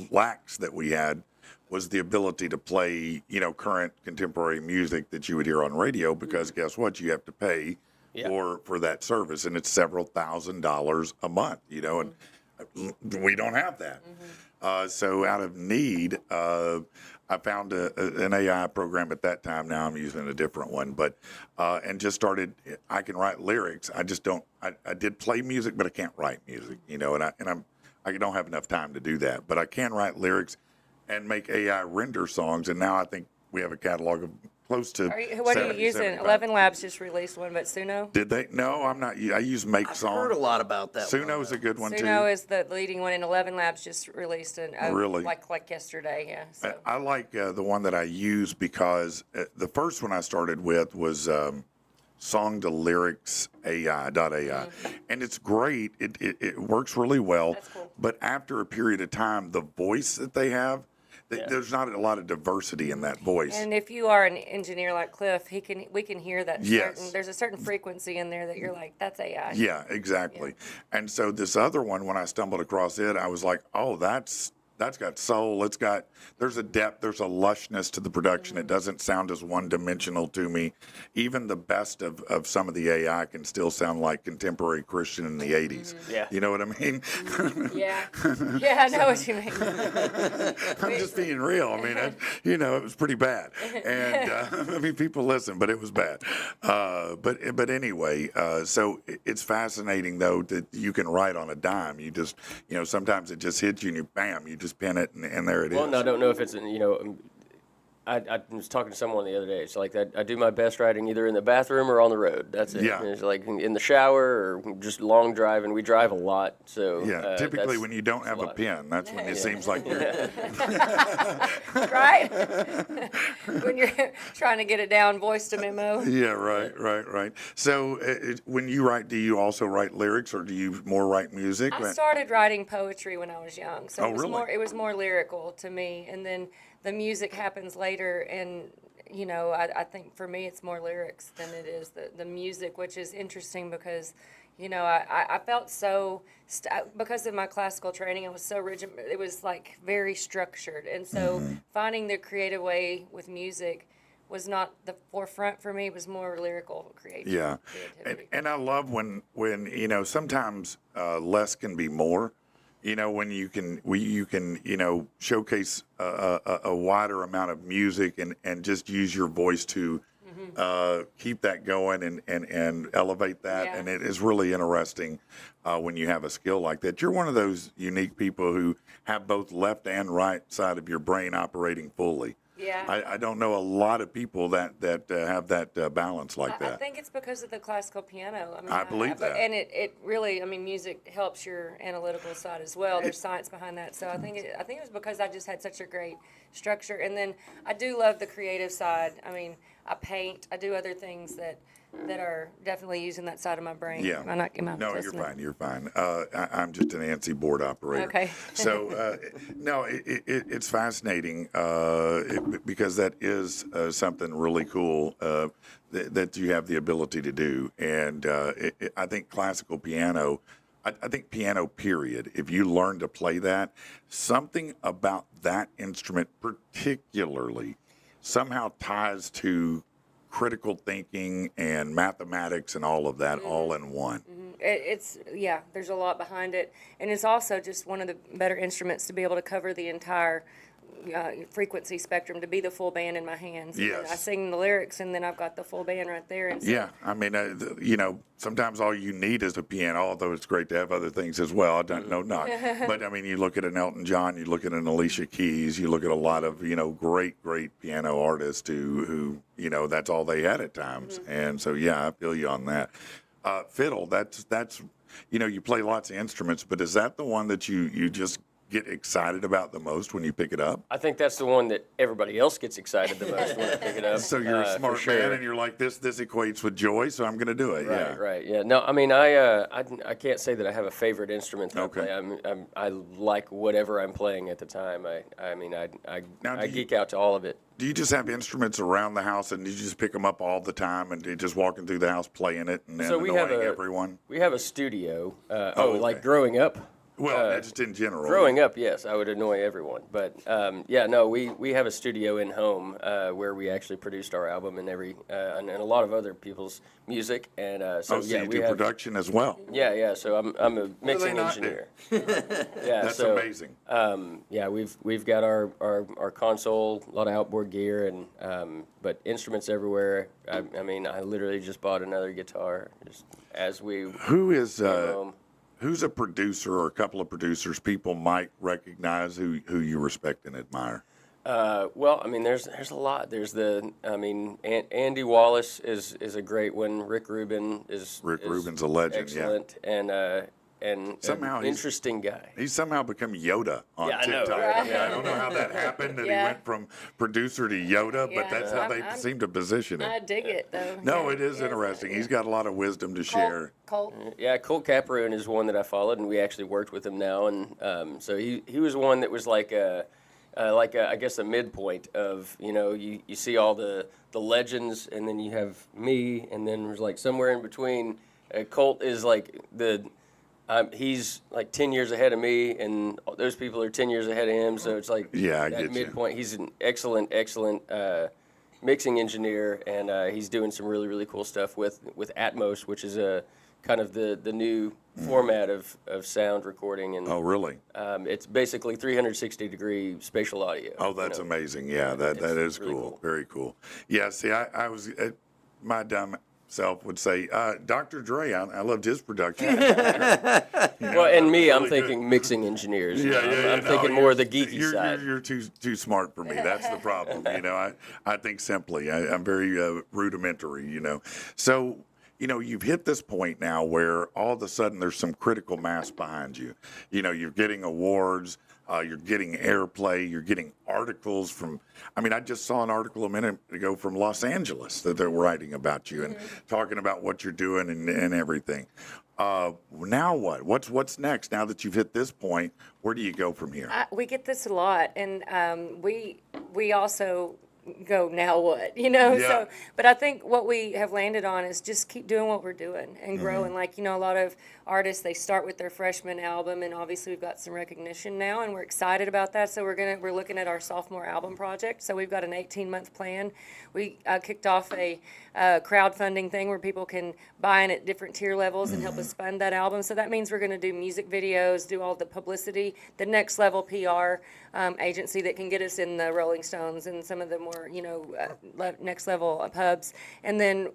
lacks that we had was the ability to play, current contemporary music that you would hear on radio, because guess what? You have to pay Yeah. for that service, and it's several $1,000s a month, and we don't have that. So out of need, I found an AI program at that time. Now I'm using a different one, but and just started. I can write lyrics. I just don't. I did play music, but I can't write music. And I don't have enough time to do that. But I can write lyrics and make AI render songs. And now I think we have a catalog of close to. What are you 70, using? 75. 11 Labs just released one, but Suno? Did they? No, I'm not. I use Make I've Song. heard a lot about that. Suno's a good one Suno too. is the leading one, and 11 Labs just released Really? like yesterday, yeah. So. I like the one that I use because the first one I started with was Song to Lyrics AI.ai. And it's great. It works really well. That's cool. But after a period of time, the voice that they have, there's not a lot of diversity in that voice. And if you are an engineer like Cliff, we can hear that. Yes. There's a certain frequency in there that you're like, that's AI. Yeah, exactly. And so this other one, when I stumbled across it, I was like, oh, that's got soul. There's a depth, there's a lushness to the production. It doesn't sound as one-dimensional to me. Even the best of some of the AI can still sound like contemporary Christian in the 80s. Yeah. You know what I mean? Yeah. Yeah, I know what you mean. I'm just being real. I mean, it was pretty bad. And people listen, but it was bad. But anyway, so it's fascinating though that you can write on a dime. You just, sometimes it just hits you and you bam, you just pin it and there it is. Well, no, I don't know if it's I was talking to someone the other day. It's like I do my best writing either in the bathroom or on the road. That's it. Yeah. And it's like in the shower or just long driving. We drive a lot, so Yeah, typically that's- when you don't that's have a lot. pen, that's when it seems like you're. Right? When you're trying to get it down, voice to memo. Yeah, right. So when you write, do you also write lyrics or do you more write music? I started writing poetry when I was young, so Oh, really? it was more lyrical to me, and then the music happens later, and I think for me it's more lyrics than it is the music, which is interesting because I felt so because of my classical training, I was so rigid. It was like very structured, and so finding the creative way with music was not the forefront for me. It was more lyrical creativity. Yeah, and I love when sometimes less can be more. When you can showcase a wider amount of music and just use your voice to keep that going and elevate that. Yeah. And it is really interesting when you have a skill like that. You're one of those unique people who have both left and right side of your brain operating fully. Yeah. I don't know a lot of people that have that balance like I that. think it's because of the classical piano. I mean, I believe that. And it really, I mean, music helps your analytical side as well. There's science behind that. So I think it was because I just had such a great structure. And then I do love the creative side. I mean, I paint. I do other things that are definitely using that side of my brain. Yeah. No, you're fine. You're fine. I'm just an ANSI board operator. Okay. So, no, it's fascinating because that is something really cool that you have the ability to do. And I think classical piano, I think piano, period, if you learn to play that, something about that instrument particularly somehow ties to critical thinking and mathematics and all of that all in one. There's a lot behind it, and it's also just one of the better instruments to be able to cover the entire frequency spectrum, to be the full band in my hands. Yes. And I sing the lyrics, and then I've got the full band right there. And so, Yeah, I mean, sometimes all you need is a piano, although it's great to have other things as well. I don't know, not. But, I mean, you look at an Elton John, you look at an Alicia Keys, you look at a lot of, great piano artists who that's all they had at times. And so, yeah, I feel you on that. Fiddle, that's you play lots of instruments, but is that the one that you just get excited about the most when you pick it up? I think that's the one that everybody else gets excited the most when I pick it up. So you're a smart for sure. man, and you're like, this equates with joy, so I'm going to do it. Yeah. Right. Yeah. No, I mean, I can't say that I have a favorite instrument that Okay. I play. I like whatever I'm playing at the time. I geek out to all of it. Do you just have instruments around the house, and you just pick them up all the time, and you're just walking through the house playing it, and then So annoying everyone? We have a studio. okay. Like growing up. Well, just in general. Growing up, yes, I would annoy everyone. But we have a studio in home where we actually produced our album and and a lot of other people's music. And So you do production as well. Yeah. So I'm a mixing not engineer. That's amazing. We've got our console, a lot of outboard gear, and but instruments everywhere. I mean, I literally just bought another guitar just as we. Who is came home. who's a producer or a couple of producers people might recognize who you respect and admire? Well, I mean, there's a lot. Andy Wallace is a great one. Rick Rubin is Rubin's a legend, excellent, and somehow an interesting guy. He's somehow become Yoda on Yeah, I know, TikTok. right? I don't know how that happened, that he Yeah. went from producer to Yoda, but Yeah. that's how they I'm- seem to position I it. dig it, though. No, Yeah. it is Yeah, interesting. yeah. He's got a lot of wisdom to share. Colt. Yeah, Colt Caparoon is one that I followed, and we actually worked with him now, and so he was one that was like I guess a midpoint of you see all the legends, and then you have me, and then there's like somewhere in between. Colt is like he's like 10 years ahead of me, and those people are 10 years ahead of him. So it's like I that get you. midpoint. He's an excellent mixing engineer, and he's doing some really, really cool stuff with Atmos, which is a kind of the new format of sound recording. And Oh, really? it's basically 360-degree spatial audio. Oh, that's amazing. Yeah, that is really cool. cool. Very cool. Yeah, see, I was, my dumb self would say, Dr. Dre, I loved his production. Well, and me, I'm really thinking mixing engineers. I'm no, thinking more of the geeky you're, side. You're too smart for me. That's the problem. I think simply. I'm very rudimentary. So. You've hit this point now where all of a sudden there's some critical mass behind you. You're getting awards, you're getting airplay, you're getting articles from. I just saw an article a minute ago from Los Angeles that they're writing about you and talking about what you're doing and everything. Now what? What's next? Now that you've hit this point, where do you go from here? We get this a lot, and we also go, now what, you know? Yeah. So, but I think what we have landed on is just keep doing what we're doing and growing. Like, you know, a lot of artists, they start with their freshman album, and obviously we've got some recognition now, and we're excited about that. So we're looking at our sophomore album project. So we've got an 18-month plan. We kicked off a crowdfunding thing where people can buy in at different tier levels and help us fund that album. So that means we're going to do music videos, do all the publicity, the next level PR agency that can get us in the Rolling Stones and some of the more, you know, next level pubs, and then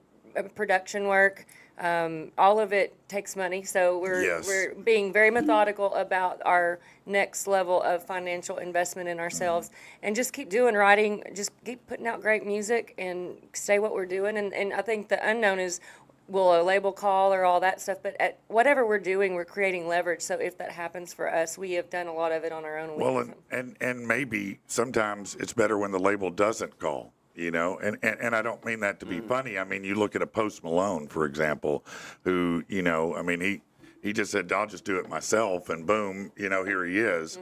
production work. All of it takes money, so we're being very methodical about our next level of financial investment in ourselves, and just keep doing writing, just keep putting out great music, and stay what we're doing. And I think the unknown is, will a label call or all that stuff? But at whatever we're doing, we're creating leverage. So if that happens for us, we have done a lot of it on our own. Well, and maybe sometimes it's better when the label doesn't call. You know, and I don't mean that to be funny. I mean, you look at a Post Malone, for example, who, you know, I mean, he just said, I'll just do it myself, and boom, you know, here he is.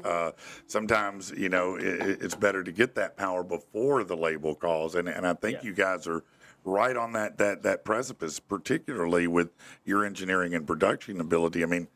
Sometimes, you know, it's better to get that power before the label calls, and I think you guys are right on that precipice, particularly with your engineering and production ability. I mean,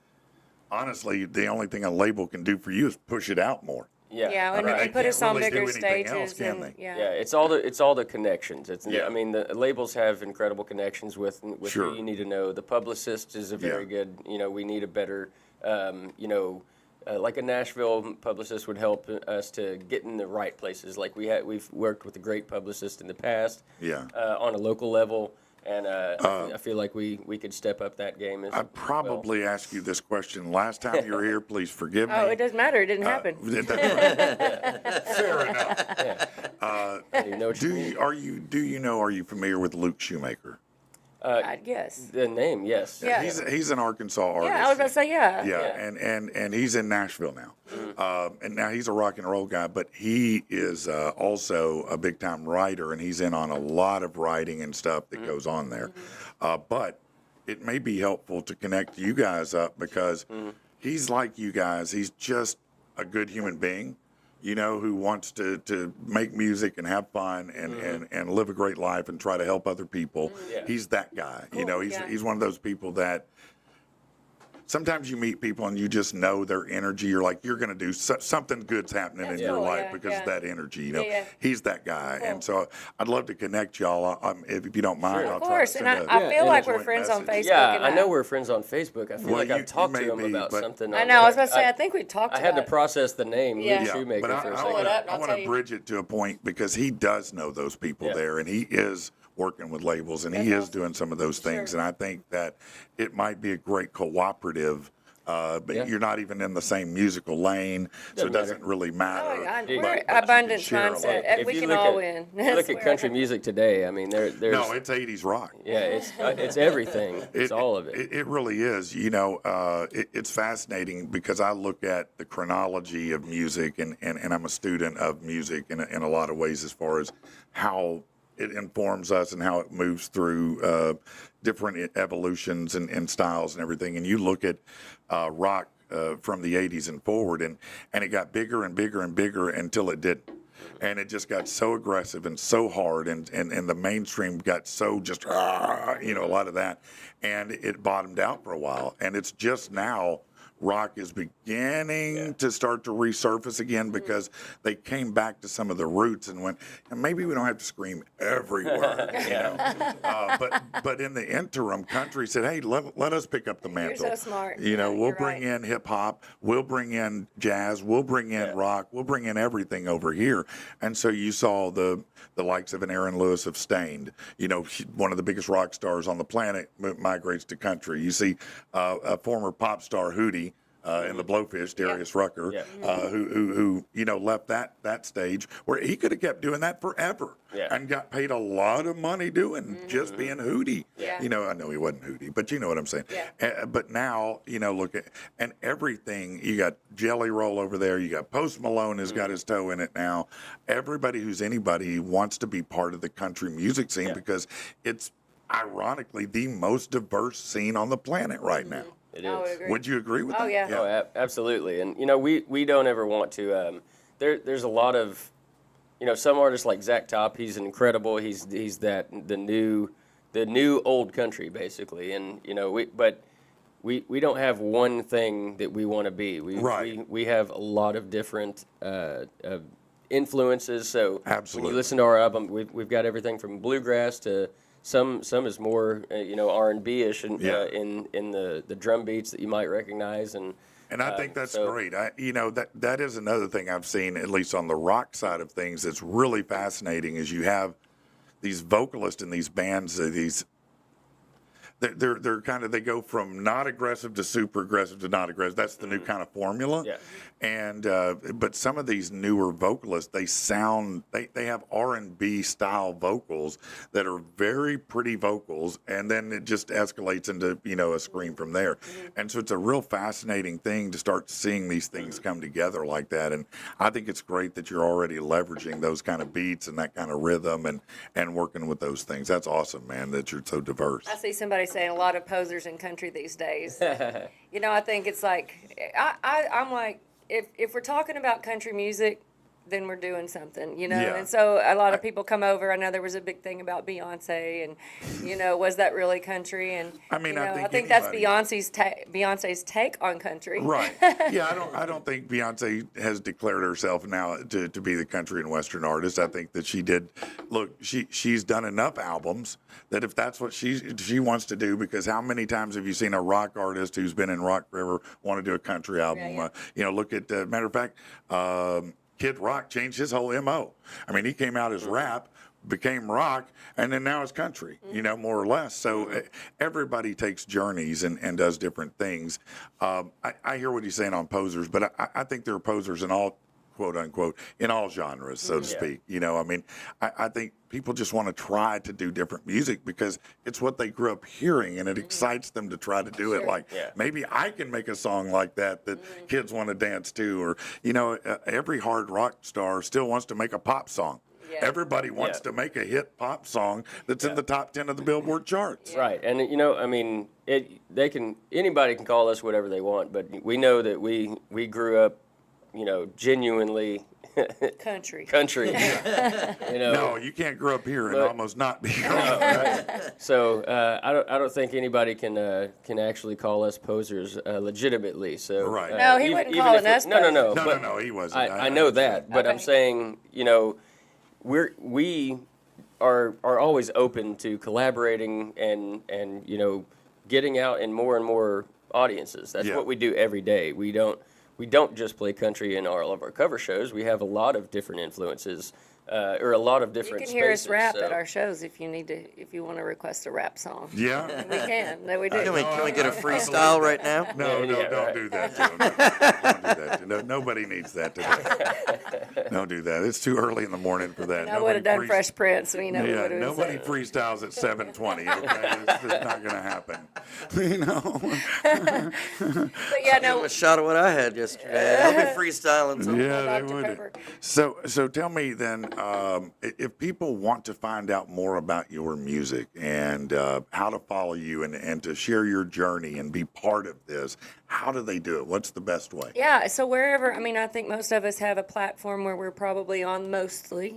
honestly, the only thing a label can do for you is push it out more. Yeah, and, They and put can't us on really do bigger anything else, stages. can And, they? yeah. Yeah, it's all the connections. Yeah. I mean, the labels have incredible connections with Sure. who you need to know. The publicist is a very good. You know, we need a better. You know, like a Nashville publicist would help us to get in the right places. Like we've worked with a great publicist in the past. Yeah. On a local level, and I feel like we could step up that game. I probably asked you this question last time you were here. Please forgive me. Oh, it doesn't matter. It didn't happen. That's right. Fair enough. You know what you mean. Are you familiar with Luke Shoemaker? I guess. The name, yes. Yeah. He's an Arkansas artist. Yeah, I was about to say, yeah. Yeah, and he's in Nashville now. And now he's a rock and roll guy, but he is also a big time writer, and he's in on a lot of writing and stuff that goes on there. But it may be helpful to connect you guys up because he's like you guys. He's just a good human being, you know, who wants to make music and have fun and live a great life and try to help other people. Yeah. He's that guy. You know, yeah. he's one of those people that sometimes you meet people and you just know their energy. You're like, you're going to do something good's happening in your cool, life yeah, because yeah. of that energy. You know, Yeah. he's that guy. Cool. And so I'd love to connect y'all. If you don't mind, Sure. I'll Of try to course, send and a- I feel a like we're joint friends on message. Facebook. Yeah, and I know we're friends on Facebook. I feel Well, like you I've talked may to him be, about but- something. I on know. I was there. about to say. I think we talked. I had to about it. process the name, Yeah. Luke Yeah, Shoemaker, but for a I second. it up, and I I'll want tell to you. bridge it to a point because he does know those people Yeah. there, and he is working with labels, and he That's is doing some of those things. Sure. And I think that it might be a great cooperative. But Yeah. you're not even in the same musical lane, so it Doesn't doesn't matter. really matter. Oh, yeah, But- we're but you can abundance share a lot. mindset. If We you can look all at- win. Look That's at where country I- music today. I mean, there's No, it's 80s rock. yeah, it's everything. It's all of it. It really is. You know, it's fascinating because I look at the chronology of music, and I'm a student of music in a lot of ways as far as how it informs us and how it moves through different evolutions and styles and everything. And you look at rock from the 80s and forward, and it got bigger and bigger and bigger until it didn't. And it just got so aggressive and so hard, and the mainstream got so just, you know, a lot of that. And it bottomed out for a while. And it's just now rock is beginning to start to resurface again because they came back to some of the roots and went, and maybe we don't have to scream everywhere, you know. But in the interim, country said, hey, let us pick up the mantle. You're so smart. You know, Yeah, we'll you're bring right. in hip hop, we'll bring in jazz, we'll bring in rock, we'll bring in everything over here. And so you saw the likes of an Aaron Lewis of Stained, you know, one of the biggest rock stars on the planet migrates to country. You see a former pop star, Hootie, in the Blowfish, Darius Rucker, who you know left that stage where he could have kept doing that forever and got paid a lot of money doing just being Hootie. Yeah. You know, I know he wasn't Hootie, but you know what I'm saying. Yeah. But now, you know, look at and everything. You got Jelly Roll over there. You got Post Malone has got his toe in it now. Everybody who's anybody wants to be part of the country music scene because it's ironically the most diverse scene on the planet right now. It I would is. agree. Would you agree with Oh, that? yeah. Oh, absolutely. And you know, we don't ever want to. There's a lot of, some artists like Zach Top, he's incredible. He's that the new old country basically, and we don't have one thing that we want to be. We have a lot of different influences. So Absolutely. when you listen to our album, we've got everything from bluegrass to some is more R&B ish in the drum beats that you might recognize And I think that's great. That is another thing I've seen, at least on the rock side of things, that's really fascinating. Is you have these vocalists in these bands, they're kind of, they go from not aggressive to super aggressive to not aggressive. That's the new kind of formula. Yeah. And but some of these newer vocalists, they have R&B style vocals that are very pretty vocals, and then it just escalates into a scream from there. And so it's a real fascinating thing to start seeing these things come together like that. And I think it's great that you're already leveraging those kind of beats and that kind of rhythm and working with those things. That's awesome, man, that you're so diverse. I see somebody saying a lot of posers in country these days. I think it's like, I'm like, if we're talking about country music, then we're doing something, Yeah. And so a lot of people come over. I know there was a big thing about Beyonce, and was that really country? And I mean, I think that's Beyonce's take on country. Right. Yeah, I don't think Beyonce has declared herself now to be the country and western artist. I think that she did. Look, she's done enough albums that if that's what she wants to do, because how many times have you seen a rock artist who's been in Rock River want to do a country album? Yeah. Look at matter of fact, Kid Rock changed his whole MO. I mean, he came out as rap, became rock, and then now it's country, more or less. So everybody takes journeys and does different things. I hear what he's saying on posers, but I think there are posers in all, quote unquote, in all genres, so to speak. I think people just want to try to do different music because it's what they grew up hearing, and it excites them to try to do it. Like, maybe I can make a song like that kids want to dance to, or, every hard rock star still wants to make a pop song. Yeah. Everybody wants to make a hit pop song that's in the top 10 of the Billboard charts. Right. And, anybody can call us whatever they want, but we know that we grew up, genuinely country. No, you can't grow up here and almost not be. Right? So I don't think anybody can actually call us posers legitimately. So right. No, he wasn't calling us. No, he wasn't. I know that, but I'm saying we are always open to collaborating and getting out in more and more audiences. That's what we do every day. We don't just play country in all of our cover shows. We have a lot of different influences, or a lot of different spaces. You can hear us rap at our shows if you want to request a rap song. Yeah. We can. No, we do. Can we get a freestyle right now? No, don't do that to him. Don't do that. No, nobody needs that today. Don't do that. It's too early in the morning for that. I would have done Fresh Prince. We know what it was. Nobody freestyles at 7:20. Okay, it's not going to happen. But yeah, no. A shot of what I had yesterday. I'll be freestyling something. Yeah, they Dr. would. Pepper. So tell me then, if people want to find out more about your music and how to follow you and to share your journey and be part of this, how do they do it? What's the best way? Yeah, so wherever, I think most of us have a platform where we're probably on mostly.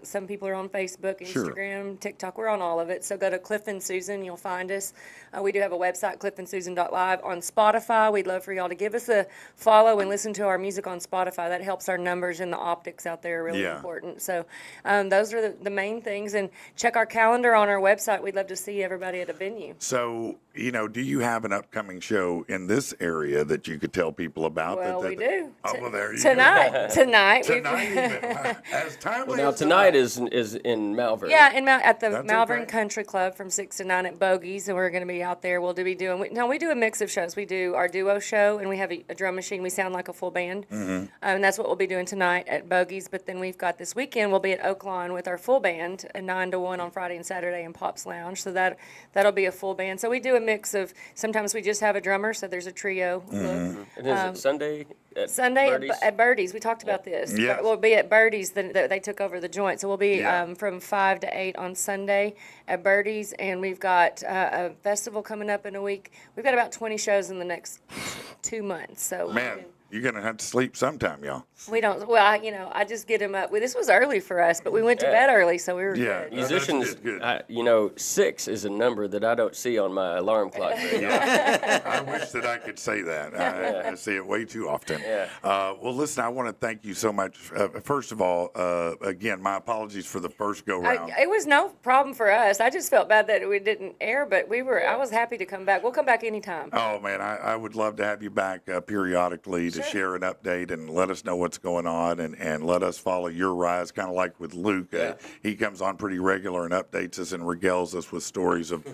Some people are on Facebook, Instagram, TikTok. We're on all of it. So go to Cliff and Susan, you'll find us. We do have a website, cliffandsusan.live. On Spotify, we'd love for y'all to give us a follow and listen to our music on Spotify. That helps our numbers, and the optics out there are really important. So those are the main things. And check our calendar on our website. We'd love to see everybody at a venue. So, do you have an upcoming show in this area that you could tell people about? Well, we do. Oh, well, there you Tonight. go. Tonight. As timely Now as tonight is in Malvern. Yeah, at the That's Malvern okay. Country Club from 6 to 9 at Bogies, and we're going to be out there. We'll be doing. We do a mix of shows. We do our duo show, and we have a drum machine. We sound like a full band, and that's what we'll be doing tonight at Bogies. But then we've got this weekend. We'll be at Oaklawn with our full band, 9 to 1 on Friday and Saturday in Pop's Lounge. So that'll be a full band. So we do a mix of. Sometimes we just have a drummer, so there's a trio look. And is it Sunday? Sunday Birdie's? at Birdie's. We talked about this. Yes. We'll be at Birdie's. They took over the joint. So we'll be Yeah. from 5 to 8 on Sunday at Birdie's. And we've got a festival coming up in a week. We've got about 20 shows in the next 2 months. So Man, You're gonna have to sleep sometime, y'all. We don't. Well, I just get him up. This was early for us, but we went to bed early, so we were Yeah. good. Musicians, good. 6 is a number that I don't see on my alarm clock. Very often. I wish that I could say that. I see it way too often. Yeah. Well, listen, I want to thank you so much. First of all, again, my apologies for the first go round. It was no problem for us. I just felt bad that we didn't air, but I was happy to come back. We'll come back anytime. Oh man, I would love to have you back periodically to share an update and let us know what's going on and let us follow your rise, kind of like with Luke. He comes on pretty regular and updates us and regales us with stories of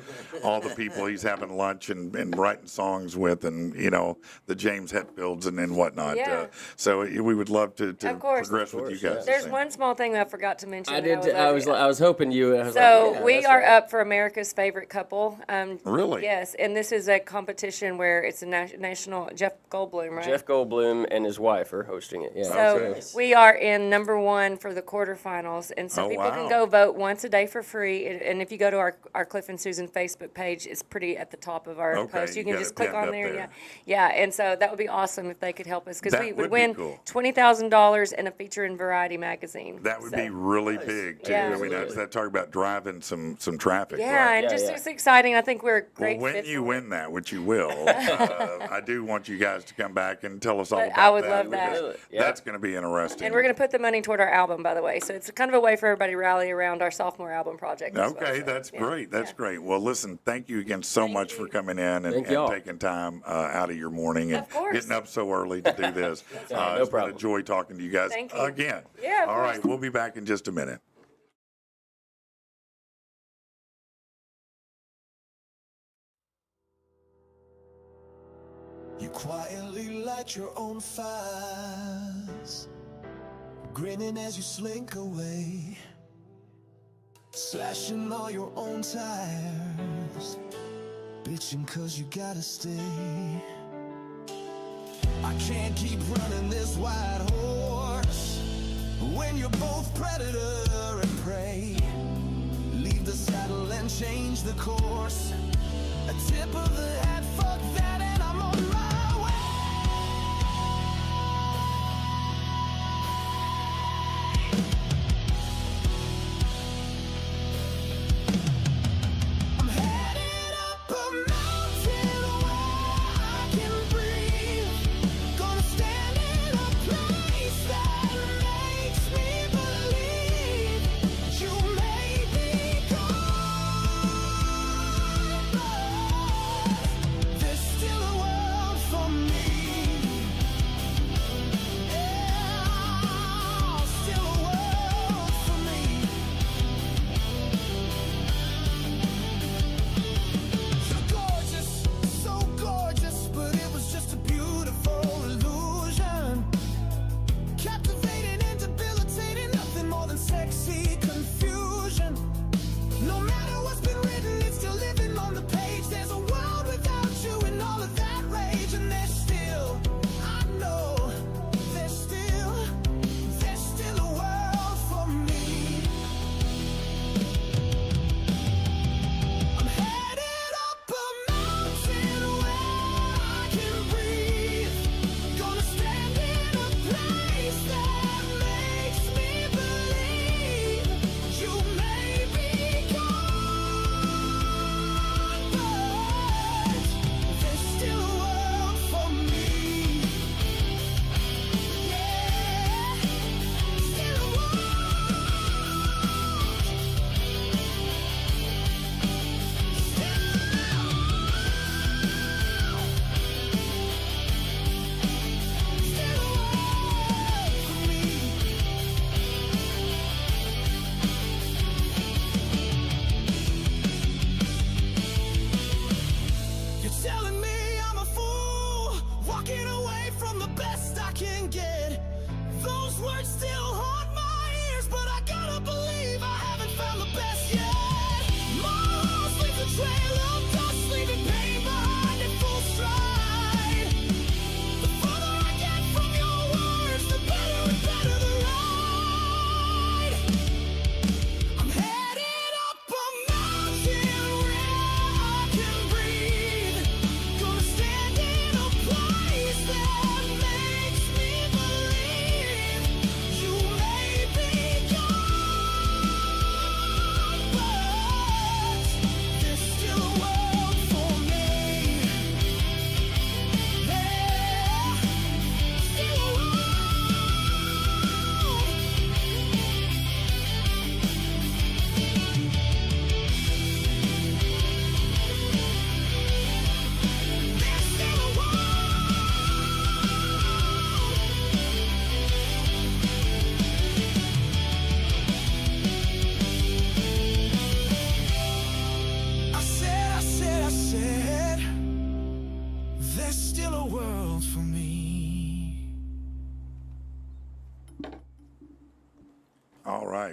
all the people he's having lunch and writing songs with, and the James Hetfields and whatnot. Yeah. So we would love to Of course. progress with you guys. There's one small thing I forgot to mention. I that did. would love I was hoping you. I was So like, yeah, we that's are right. up for America's Favorite Couple. Really? Yes, and this is a competition where it's a national. Jeff Goldblum, right? Jeff Goldblum and his wife are hosting it. Yeah. So Okay. we are in #1 for the quarterfinals, and so Oh, people can wow. go vote once a day for free. And if you go to our Cliff and Susan Facebook page, it's pretty at the top of our Okay, post. You you can got just it click pinned on up there. there. Yeah. And so that would be awesome if they could help us, because That we would would be win cool. $20,000 and a feature in Variety magazine. That would So- be really big too. Yeah. I mean, that talk about driving some traffic. Yeah, right? and Yeah, just yeah. it's exciting. I think we're a Well, great when fit you for it. win that, which you will, I do want you guys to come back and tell us all But about I would that. love that. because Yeah. That's going to be interesting. And we're going to put the money toward our album, by the way. So it's kind of a way for everybody to rally around our sophomore album project. as well. Okay, So, that's yeah. great. That's great. Well, listen, thank you again so much for coming in and Thank y'all. taking time out of your morning and Of course. getting up so early to do this. No It's problem. been a joy talking to you guys Thank you. again. Yeah, of All course. right, we'll be back in just a minute. You quietly light your own fires, grinning as you slink away, slashing all your own tires, bitching 'cause you gotta stay. I can't keep running this white horse when you're both predator and prey. Leave the saddle and change the course. A tip of the hat, fuck that, and I'm on my way. I'm headed up a mountain where I can breathe. Gonna stand in a place that makes me believe you may be gone, but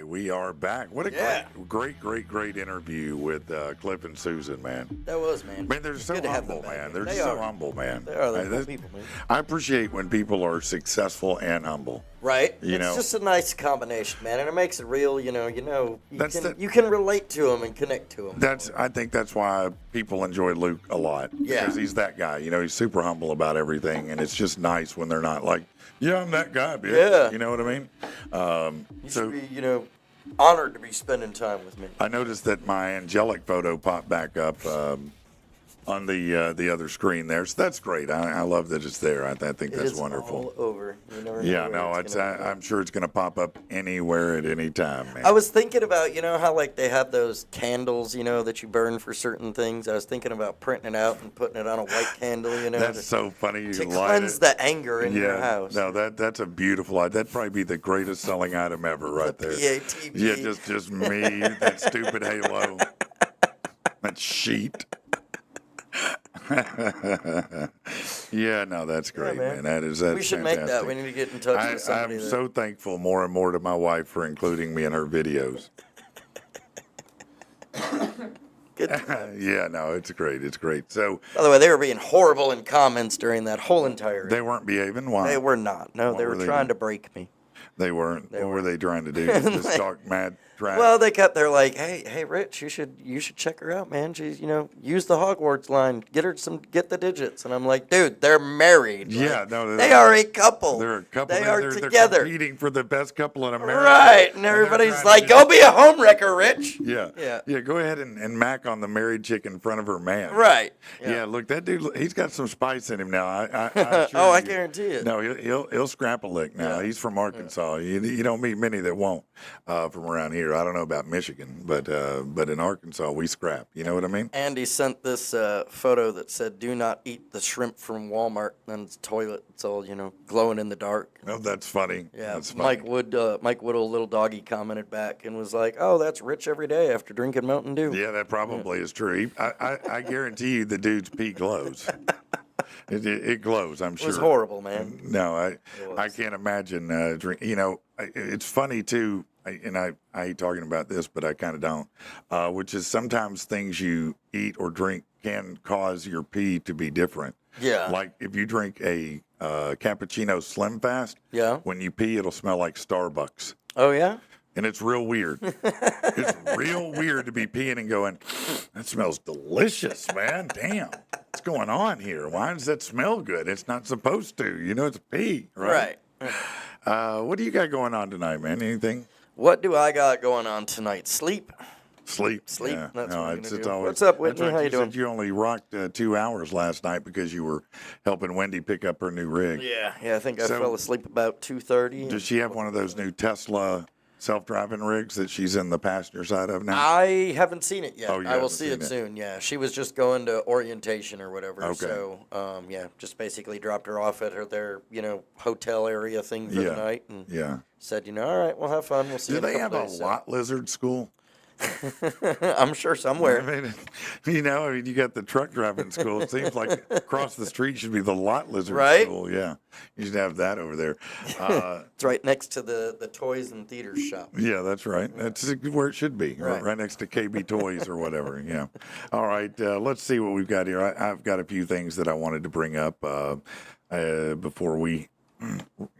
we are back. What a Yeah. great interview with Cliff and Susan, man. That was, man. Man, they're It's so good to have humble, them back. man. They're They so are. humble, man. They are. They're cool That's- people, man. I appreciate when people are successful and humble. Right? You It's know. just a nice combination, man, and it makes it real. You That's you can relate to them and connect to them. I think that's why people enjoy Luke a lot. Yeah. Because he's that guy. He's super humble about everything, and it's just nice when they're not like, yeah, I'm that guy, bitch. Yeah. You know what I mean? You So should be, honored to be spending time with me. I noticed that my angelic photo popped back up on the other screen there. So that's great. I love that it's there. I think It that's is wonderful. all over. You never know Yeah, where no, it's gonna be. I'm sure it's going to pop up anywhere at any time, man. I was thinking about, how like they have those candles, that you burn for certain things. I was thinking about printing it out and putting it on a white candle, That's to, so funny. You to light cleanse it. the anger in your Yeah, house. no, that's a beautiful. That'd probably be the greatest selling item ever, right there. PATP. Yeah, just me, that stupid halo, that sheet. Yeah, no, that's great, man. man. That's We should make that. fantastic. We need to get in touch with somebody. I'm that- so thankful more and more to my wife for including me in her videos. Good time. Yeah, no, it's great. It's great. So By the way, they were being horrible in comments during that whole entire. they weren't behaving. Why? They were not. No, What they were were they trying doing? to break me. They weren't. What were they trying to do? Just talk mad trash. Well, they're like, hey, Rich, you should check her out, man. She's, use the Hogwarts line, get the digits. And I'm like, dude, they're married. Yeah, Like, no, they are a couple. They're a couple. They They're- are they're together. competing for the best couple in America. Right, and they're everybody's trying like, to go be a homewrecker, Rich. Yeah. Yeah. Go ahead and mac on the married chick in front of her man. Right. Yeah. Look, that dude, he's got some spice in him now. I assure Oh, I you. guarantee it. No, he'll scrap a lick now. Yeah. He's from Arkansas. You don't meet many that won't from around here. I don't know about Michigan, but in Arkansas we scrap. You know what I mean? Andy sent this photo that said, do not eat the shrimp from Walmart. And it's toilet. It's all, glowing in the dark. Oh, that's funny. Yeah, That's funny. Mike Woodall, little doggy, commented back and was like, "Oh, that's Rich every day after drinking Mountain Dew." Yeah, that probably is true. I guarantee you the dude's pee glows. It glows, I'm It sure. was horrible, man. No, I was. can't imagine drink. It's funny too, and I hate talking about this, but I kind of don't. Which is sometimes things you eat or drink can cause your pee to be different. Yeah. Like if you drink a cappuccino Slim Fast, Yeah. when you pee, it'll smell like Starbucks. Oh yeah. And it's real weird. It's real weird to be peeing and going, that smells delicious, man. Damn. What's going on here? Why does that smell good? It's not supposed to. It's pee, right? Right. What do you got going on tonight, man? Anything? What do I got going on tonight? Sleep. Sleep. Sleep, Yeah. that's No, what we're it's, gonna it's do. always, What's up, that's Whitney? right. How you said doing? you only rocked 2 hours last night because you were helping Wendy pick up her new rig. Yeah. I think I So- fell asleep about 2:30. Does she have one of those new Tesla self-driving rigs that she's in the passenger side of now? I haven't seen it yet. Oh, you I will haven't see seen it it. soon. Yeah, she was just going to orientation or whatever. Okay. So, just basically dropped her off at their hotel area thing for the night and Yeah. said, all right, we'll have fun. We'll see Do you in they a have couple a days. lot lizard school? I'm sure somewhere. I mean, you got the truck driving school. It seems like across the street should be the lot lizard Right? school. Yeah, you should have that over there. It's right next to the toys and theaters shop. Yeah, that's right. That's where it should be, Right. right next to KB Toys or whatever. Yeah. All right, let's see what we've got here. I've got a few things that I wanted to bring up before we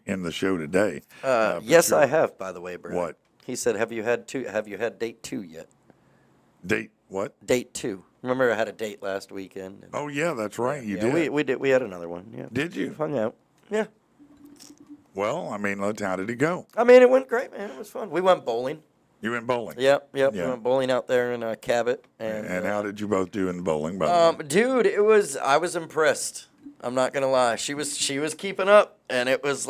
end the show today. Yes, sure. I have. By the way, Brad. What? He said, "Have you had date 2 yet? Date what? Date 2. Remember, I had a date last weekend. Oh yeah, that's right. You yeah, did. we did. We had another one. Yeah. Did you? We hung out. Yeah. Well, I mean, how did it go? I mean, it went great, man. It was fun. We went bowling. You went bowling. Yep. We Yeah. went bowling out there in Cabot. And how did you both do in bowling? By the way? Dude, I was impressed. I'm not gonna lie. She was keeping up, and it was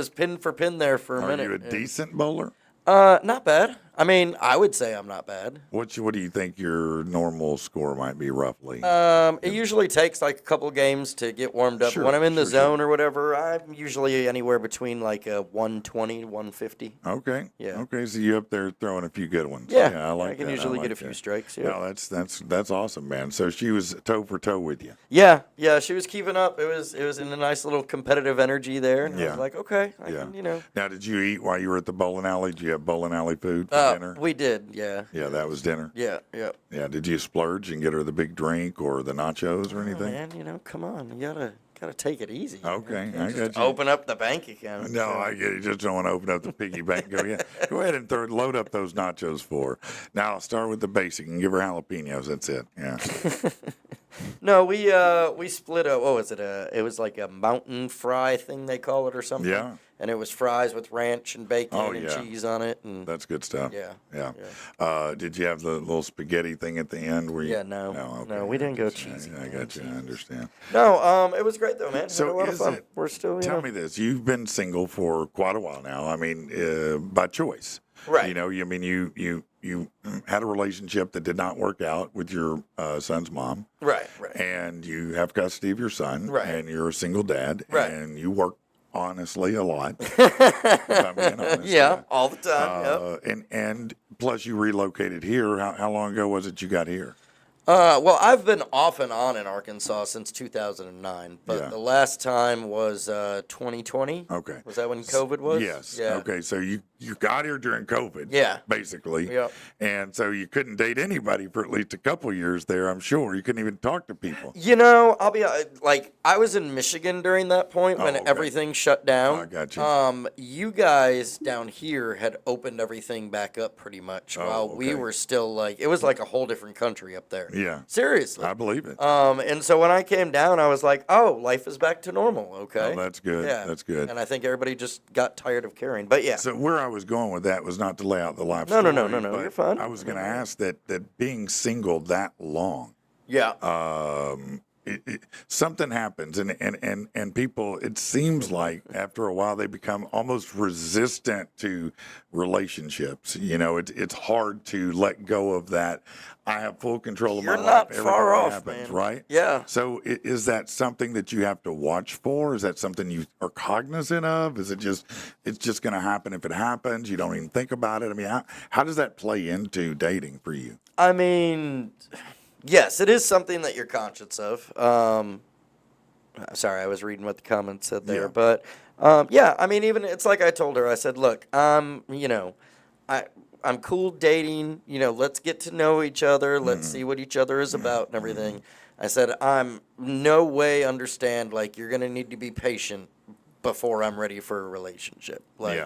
pin for pin there for a Are minute. you a And, decent bowler? Not bad. I mean, I would say I'm not bad. What do you think your normal score might be roughly? It usually takes like a couple games to get warmed up. Sure, When I'm in the sure. zone or whatever, I'm usually anywhere between like a 120 to 150. Okay. Yeah. Okay, so you up there throwing a few good ones. Yeah, I like I can that. usually like get a few that. strikes. Yeah. No, that's awesome, man. So she was toe for toe with you. Yeah, she was keeping up. It was in a nice little competitive energy there, and I Yeah. was like, okay, I Yeah. can. Now, did you eat while you were at the bowling alley? Did you have bowling alley food for dinner? We did, yeah. Yeah, that was dinner. Yeah. Yeah. Did you splurge and get her the big drink or the nachos or Oh, anything? man, come on, you gotta take it easy. Okay, You I just got you. open up the bank account. No, I get it. You just don't want to open up the piggy bank. And go, yeah. Go ahead and load up those nachos for her. Now, I'll start with the basic and give her jalapenos. That's it. Yeah. No, we split a what was it? It was like a mountain fry thing they call it or something. Yeah. And it was fries with ranch and bacon Oh, and yeah. cheese on it. And That's good stuff. Yeah, Yeah. Did you have the little spaghetti thing at the end? Where you, Yeah, no. okay. No, we didn't go Yeah, cheesy. I got you. I understand. No, it was great though, man. So Had a lot of is fun. it- We're still, Tell me this: you've been single for quite a while now. I mean, by choice, Right. You know, you had a relationship that did not work out with your son's mom, right. and you have custody of your son, Right. and you're a single dad, Right. and you work honestly a lot. If I'm being honest, Yeah, all the time. Yep. and plus you relocated here. How long ago was it you got here? Well, I've been off and on in Arkansas since 2009, but Yeah. the last time was 2020. Okay. Was that when COVID was? Yes. Yeah. Okay. So you got here during COVID. Yeah. Basically. Yep. And so you couldn't date anybody for at least a couple years there. I'm sure you couldn't even talk to people. I'll be like I was in Michigan during that point when okay. everything shut down. I got you. You guys down here had opened everything back up pretty much while we okay. were still like it was like a whole different country up there. Yeah. Seriously. I believe it. And so when I came down, I was like, oh, life is back to normal. Okay. Oh, that's good. Yeah. That's good. And I think everybody just got tired of caring. But yeah. So where I was going with that was not to lay out the life No, story. no. but You're fine. I was going to ask that being single that long, yeah. something happens and people, it seems like after a while they become almost resistant to relationships. You know, it's hard to let go of that. I have full control of You're my not life. far Everything off, happens, man. right? Yeah. So is that something that you have to watch for? Is that something you are cognizant of? Is it just, it's just going to happen if it happens? You don't even think about it? I mean, how does that play into dating for you? I mean, yes, it is something that you're conscious of. Sorry, I was reading what the comments said there, Yeah. but yeah, I mean, even it's like I told her. I said, look, I'm cool dating. Let's get to know each other. Let's see what each other is about and everything. I said, I'm no way understand like you're gonna need to be patient before I'm ready for a relationship. Like,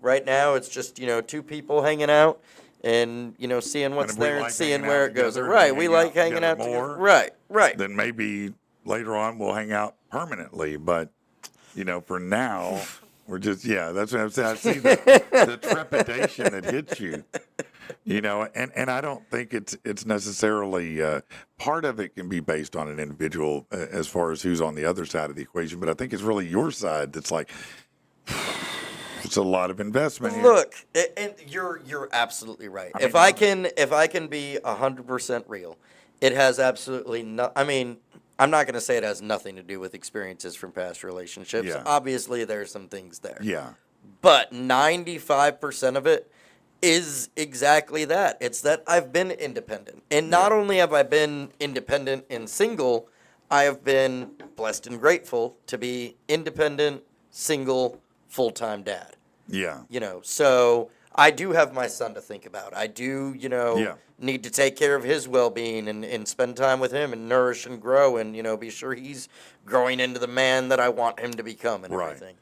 right now it's just two people hanging out. And seeing what's if we there and like seeing hanging where out it goes. together, Right, and we hang like out hanging together out more, together. Right. Then maybe later on we'll hang out permanently. But, for now, we're just, that's what I'm saying. I see the trepidation that hits you, and I don't think it's necessarily, part of it can be based on an individual as far as who's on the other side of the equation. But I think it's really your side that's like, it's a lot of investment here. Look, and you're absolutely right. If I can be 100% real, it has absolutely no. I mean, I'm not going to say it has nothing to do with experiences from past relationships. Yeah. Obviously, there's some things there. Yeah. But 95% of it is exactly that. It's that I've been independent. And not only have I been independent and single, I have been blessed and grateful to be independent, single, full-time dad. Yeah. So I do have my son to think about. I do, Yeah. need to take care of his well-being and spend time with him and nourish and grow and, be sure he's growing into the man that I want him to become and Right. everything.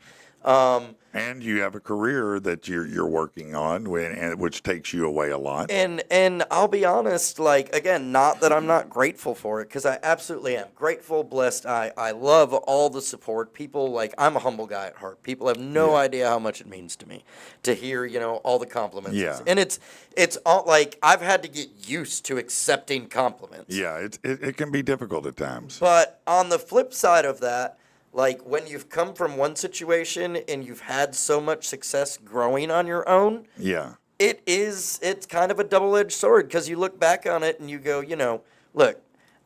And you have a career that you're working on, which takes you away a lot. And I'll be honest, like, again, not that I'm not grateful for it, because I absolutely am. Grateful, blessed. I love all the support. People, like, I'm a humble guy at heart. People have no idea how much it means to me to hear, all the compliments. Yeah. And it's all, like, I've had to get used to accepting compliments. Yeah, it can be difficult at times. But on the flip side of that, like when you've come from one situation and you've had so much success growing on your own, Yeah. It's kind of a double-edged sword because you look back on it and you go, look,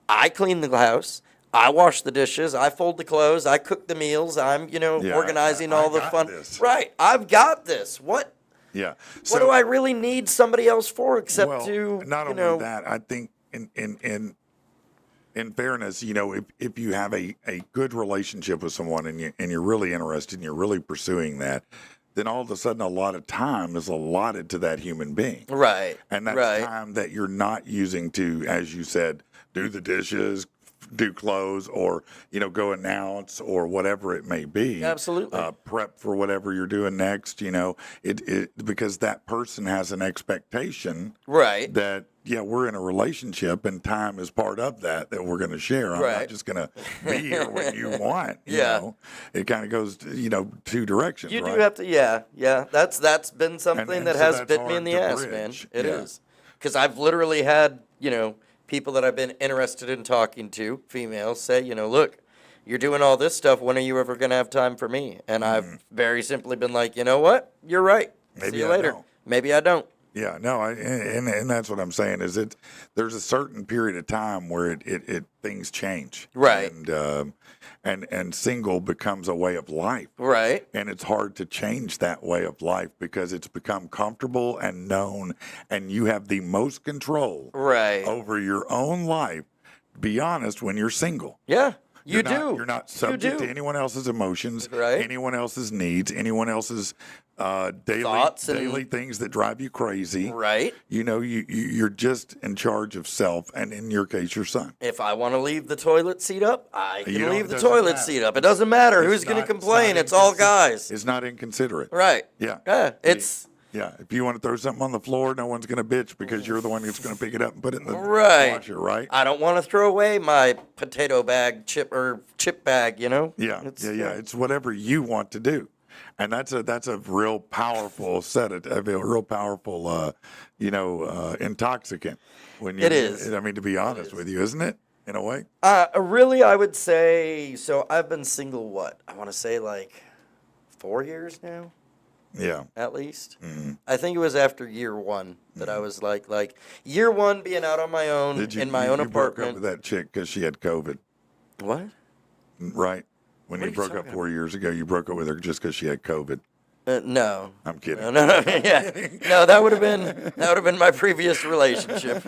I clean the house. I wash the dishes. I fold the clothes. I cook the meals. I'm, organizing all the fun. This. Right. I've got this. What? Yeah. What do I really need somebody else for except to, not only that, I think in fairness, if you have a good relationship with someone and you're really interested and you're really pursuing that, then all of a sudden a lot of time is allotted to that human being. Right. And that's right. time that you're not using to, as you said, do the dishes, do clothes, or go announce or whatever it may be. Absolutely. Prep for whatever you're doing next. It because that person has an expectation. Right. That we're in a relationship and time is part of that we're going to share. I'm not just going to be here when you want. You know? It kind of goes two directions. You right? do have to. Yeah. That's been something And that so has that's bit me in hard the to ass, bridge. man. It is. Because I've literally had people that I've been interested in talking to, females, say, look, you're doing all this stuff. When are you ever going to have time for me? And I've very simply been like, you know what? You're right. Maybe See you I later. don't. Maybe I don't. Yeah, no, and that's what I'm saying is there's a certain period of time where it things change, Right. And single becomes a way of life, Right. and it's hard to change that way of life because it's become comfortable and known, and you have the most control Right. over your own life. Be honest, when you're single. Yeah. You You're do. not, you're not subject do. to anyone else's emotions, Right. anyone else's needs, anyone else's Thoughts and- daily things that drive you crazy. Right. You're just in charge of self, and in your case, your son. If I want to leave the toilet seat up, I You can don't- leave the doesn't toilet matter. seat up. It doesn't matter It's who's going to not- complain. not It's all inconsi- guys. It's not inconsiderate. Right. Yeah. Yeah. It's Yeah. If you want to throw something on the floor, no one's going to bitch because you're the one that's going to pick it up and put it in the Right. washer, right? I don't want to throw away my potato bag, chip bag, Yeah, It's, yeah. It's whatever you want to do, and that's a real powerful a real powerful, intoxicant. When you, It is. I mean, to be honest with you, isn't it? In a way. Really, I would say, so I've been single, I want to say like 4 years now, Yeah. at least. Mm-hmm. I think it was after year one that I was like year one being out on my own Did you in my own you broke up apartment. with that chick because she had COVID, What? right? When What you are you broke up talking 4 years ago, you broke up with her just because she had COVID. No. I'm kidding. No. Yeah. No, that would have been my previous relationship.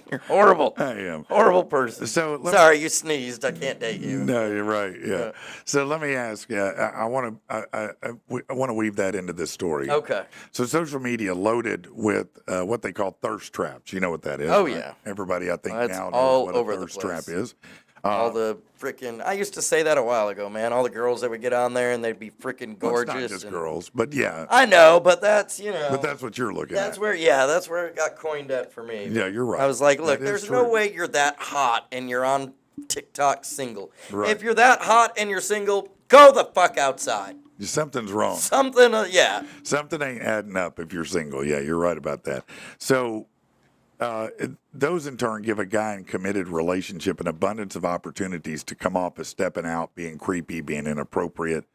You're horrible. I am. Horrible person. So Sorry, you sneezed. I can't date you. No, you're right. Yeah. So let me ask. I want to weave that into this story. Okay. So social media loaded with what they call thirst traps. You know what that is? Oh, right? yeah. Everybody, I think It's now knows all what over a the thirst place. trap is. All the freaking. I used to say that a while ago, man. All the girls that would get on there and they'd be freaking Well, gorgeous. it's not just and- girls, but yeah. I know, but that's But that's what you're looking That's at. where it got coined at for me. Yeah, you're right. I was like, That look, is there's no true. way you're that hot and you're on TikTok single. Right. If you're that hot and you're single, go the fuck outside. Something's wrong. Something, yeah. Something ain't adding up if you're single. Yeah, you're right about that. So those in turn give a guy in committed relationship an abundance of opportunities to come off as stepping out, being creepy, being inappropriate.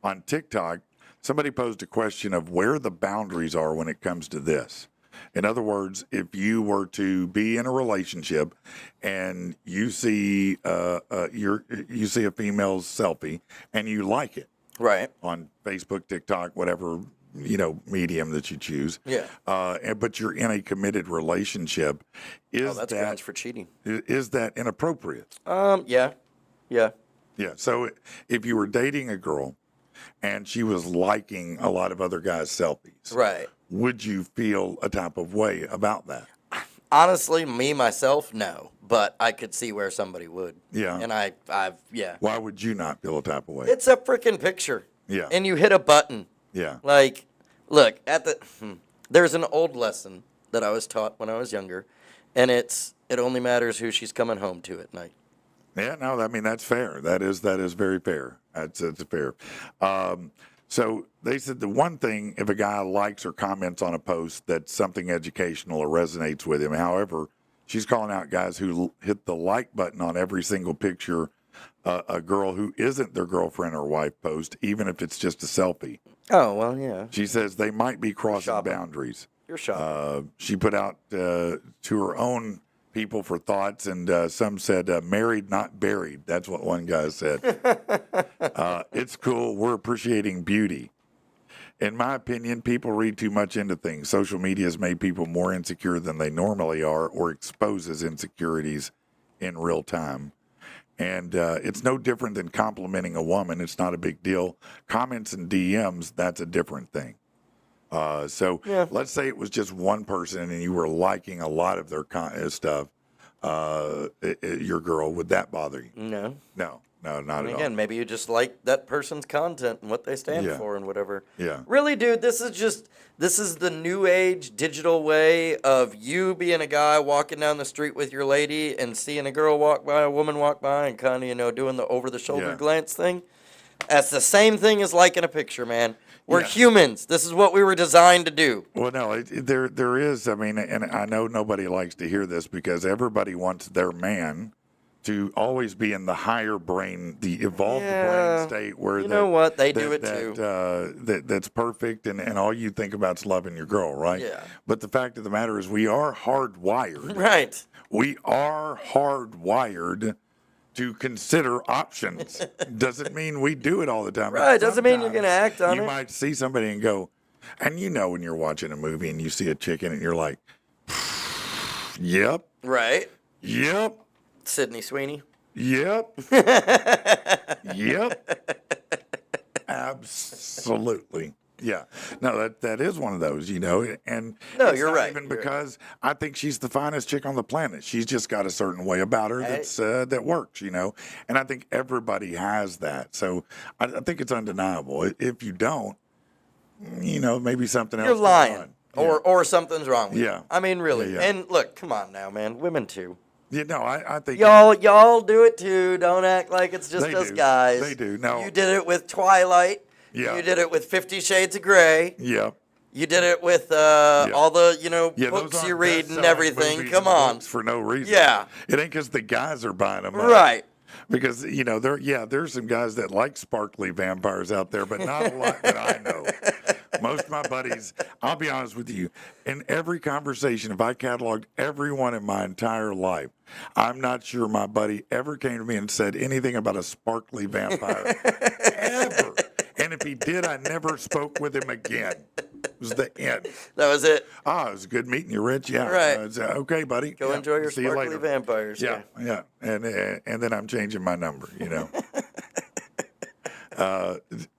On TikTok, somebody posed a question of where the boundaries are when it comes to this. In other words, if you were to be in a relationship and you see you see a female's selfie and you like it Right. on Facebook, TikTok, whatever medium that you choose. Yeah. But you're in a committed relationship. Is That's grounds for cheating. is that inappropriate? Yeah. Yeah. Yeah. So if you were dating a girl and she was liking a lot of other guys' selfies, Right. would you feel a type of way about that? Honestly, me, myself, no. But I could see where somebody would. Yeah. And yeah. Why would you not feel a type of way? It's a freaking picture. Yeah. And you hit a button. Yeah. Like, look, there's an old lesson that I was taught when I was younger, and it only matters who she's coming home to at night. Yeah, no, I mean, that's fair. That is very fair. That's fair. So they said the one thing, if a guy likes or comments on a post that's something educational or resonates with him, however, she's calling out guys who hit the like button on every single picture a girl who isn't their girlfriend or wife post, even if it's just a selfie. Oh, well, yeah. She says they might be crossing shopping. boundaries. You're shopping. She put out to her own people for thoughts, and some said, married, not buried. That's what one guy said. It's cool. We're appreciating beauty. In my opinion, people read too much into things. Social media has made people more insecure than they normally are, or exposes insecurities in real time. And it's no different than complimenting a woman. It's not a big deal. Comments and DMs, that's a different thing. So let's say it was just one person and you were liking a lot of their stuff, your girl. Would that bother you? No. No, not And at again, all. maybe you just like that person's content and what they stand Yeah. for and whatever. Yeah. Really, dude, this is the new age digital way of you being a guy walking down the street with your lady and seeing a girl walk by, a woman walk by, and kind of, doing the over the shoulder Yeah. glance thing. That's the same thing as liking a picture, man. We're Yeah. humans. This is what we were designed to do. Well, no, there is. I mean, and I know nobody likes to hear this because everybody wants their man to always be in the higher brain, the evolved Yeah. brain state where You know what? They do it too. That's perfect, and all you think about is loving your girl, right? Yeah. But the fact of the matter is, we are hardwired. Right. We are hardwired to consider options. Doesn't mean we do it all the time. but Right, doesn't mean you're sometimes gonna act on you it. might see somebody and go, and when you're watching a movie and you see a chick in it, and you're like, yep, Right. yep, Sydney Sweeney. yep, yep, absolutely. Yeah, no, that is one of those, and No, it's you're not right, Even you're because I think she's the finest chick on the planet. She's just got a certain way about her that's that works, and I think everybody has that. So I think it's undeniable. If you don't, maybe something else. You're going lying. on. Or something's wrong with Yeah. you. I mean, really. Yeah, yeah. And look, come on now, man. Women too. I think Y'all do it too. Don't act like it's just They us do. guys. They do. No. You did it with Twilight. Yeah. You did it with 50 Shades of Grey. Yeah. You did it with all the, Yeah, those books aren't you read and best-selling everything. movies Come and on. books for no reason. Yeah. It ain't because the guys are buying them. Right. Because there's some guys that like sparkly vampires out there, but not a lot that I know. Most of my buddies, I'll be honest with you, in every conversation, if I cataloged everyone in my entire life, I'm not sure my buddy ever came to me and said anything about a sparkly vampire ever. And if he did, I never spoke with him again. It was the end. That was it. It was good meeting you, Rich. Yeah. Right. It's, okay, buddy. Go Yeah, enjoy your see you sparkly later. vampires. Yeah, yeah. And then I'm changing my number,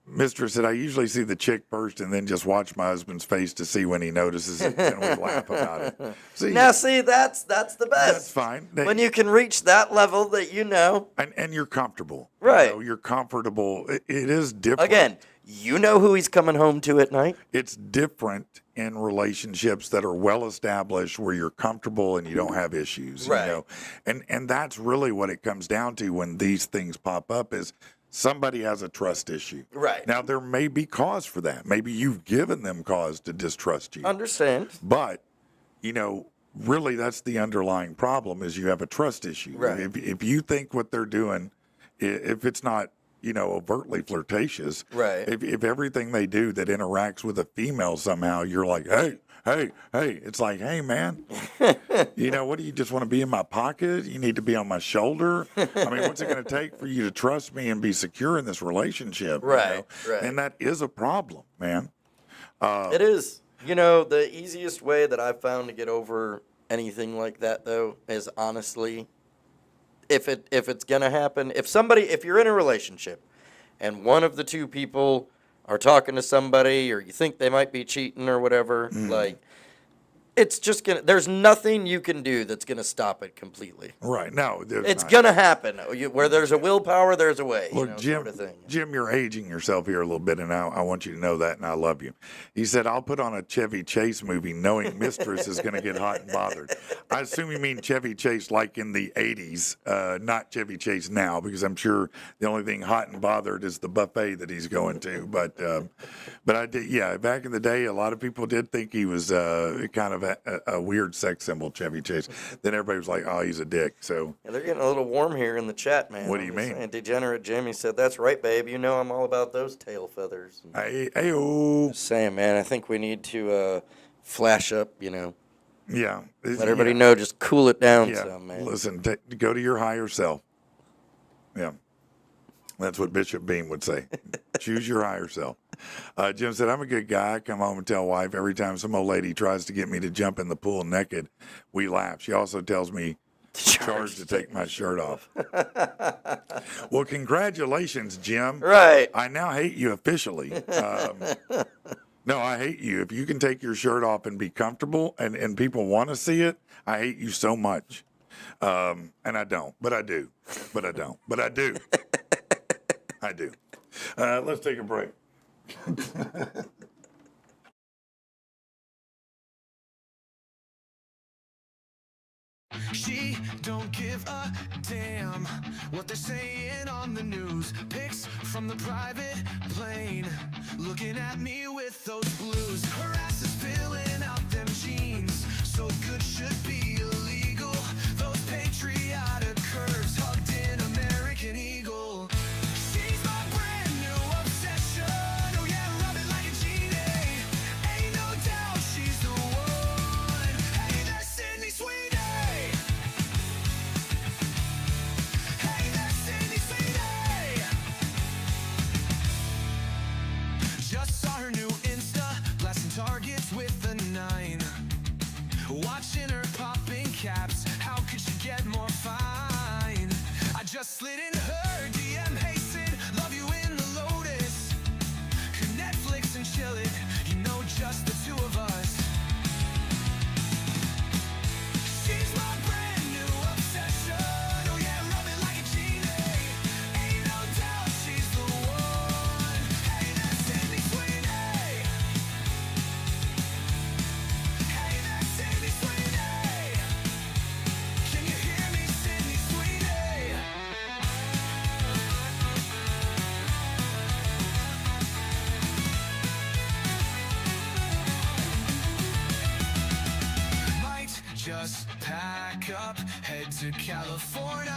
Mistress said, I usually see the chick first and then just watch my husband's face to see when he notices it, and we laugh about it. See, See, that's the best. that's fine. When you can reach that level that And you're comfortable. Right. You're comfortable. It is different. Again, you know who he's coming home to at night. It's different in relationships that are well established where you're comfortable and you don't have issues. Right. And that's really what it comes down to when these things pop up is somebody has a trust issue. Right. Now there may be cause for that. Maybe you've given them cause to distrust you. Understand. But, really that's the underlying problem is you have a trust issue. Right. If you think what they're doing, if it's not, overtly flirtatious. Right. If everything they do that interacts with a female somehow, you're like, hey. It's like, hey, man, what do you just want to be in my pocket? You need to be on my shoulder. I mean, what's it going to take for you to trust me and be secure in this relationship? Right, right. And that is a problem, man. It is. The easiest way that I've found to get over anything like that, though, is honestly, if it's gonna happen, if you're in a relationship, and one of the two people are talking to somebody, or you think they might be cheating or whatever, like, it's just there's nothing you can do that's gonna stop it completely. Right. No, It's gonna happen. Where there's a willpower, there's a way. Look, Jim, sort of thing. Jim, you're aging yourself here a little bit, and I want you to know that, and I love you. He said, I'll put on a Chevy Chase movie knowing Mistress is going to get hot and bothered. I assume you mean Chevy Chase like in the 80s, not Chevy Chase now, because I'm sure the only thing hot and bothered is the buffet that he's going to. But I did, back in the day, a lot of people did think he was kind of a weird sex symbol, Chevy Chase. Then everybody was like, oh, he's a dick. So Yeah, they're getting a little warm here in the chat, man. What do you mean? Saying, Degenerate Jimmy said, "That's right, babe. You know I'm all about those tail feathers." Hey-oh. Saying, man, I think we need to flash up, Yeah. let everybody know, just cool it down some, man. Listen, go to your higher self. Yeah. That's what Bishop Beam would say. Choose your higher self. Jim said, I'm a good guy. I come home and tell wife every time some old lady tries to get me to jump in the pool naked, we laugh. She also tells me charge to take my shirt off. Well, congratulations, Jim. Right. I now hate you officially. No, I hate you. If you can take your shirt off and be comfortable and people want to see it, I hate you so much. And I don't, but I do. But I don't, but I do. I do. Let's take a break. She don't give a damn what they're saying on the news. Pics from the private plane, looking at me with those blues. Her ass is filling out them jeans, so good should be illegal. Those patriotic curves hugged in American Eagle. She's my brand new obsession. Oh yeah, rub it like a genie. Ain't no doubt she's the one. Hey, there's Sydney Sweeney. Hey, there's Sydney Sweeney. Just saw her new Insta, blasting targets with a 9. Watching her popping caps, how could she get more fine? I just slid in her DM, hey Sid, love you in the Lotus. Could Netflix and chill it, just the two of us. She's my brand new obsession. Oh yeah, rub it like a genie. Ain't no doubt she's the one. Hey, that's Sydney Sweeney. Hey, that's Sydney Sweeney. Can you hear me, Sydney Sweeney? Might just pack up, head to California.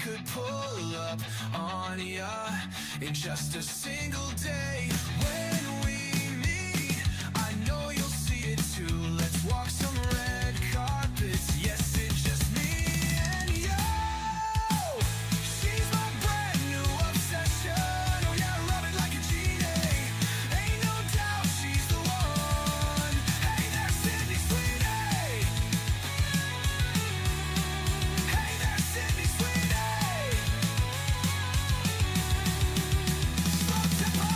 Could pull up on ya in just a single day. When we meet, I know you'll see it too. Let's walk some red carpets. Yes, it's just me and you. She's my brand new obsession. Oh yeah, rub it like a genie. Ain't no doubt she's the one. Hey, there's Sydney Sweeney. Hey, there's Sydney Sweeney. Slow tempo.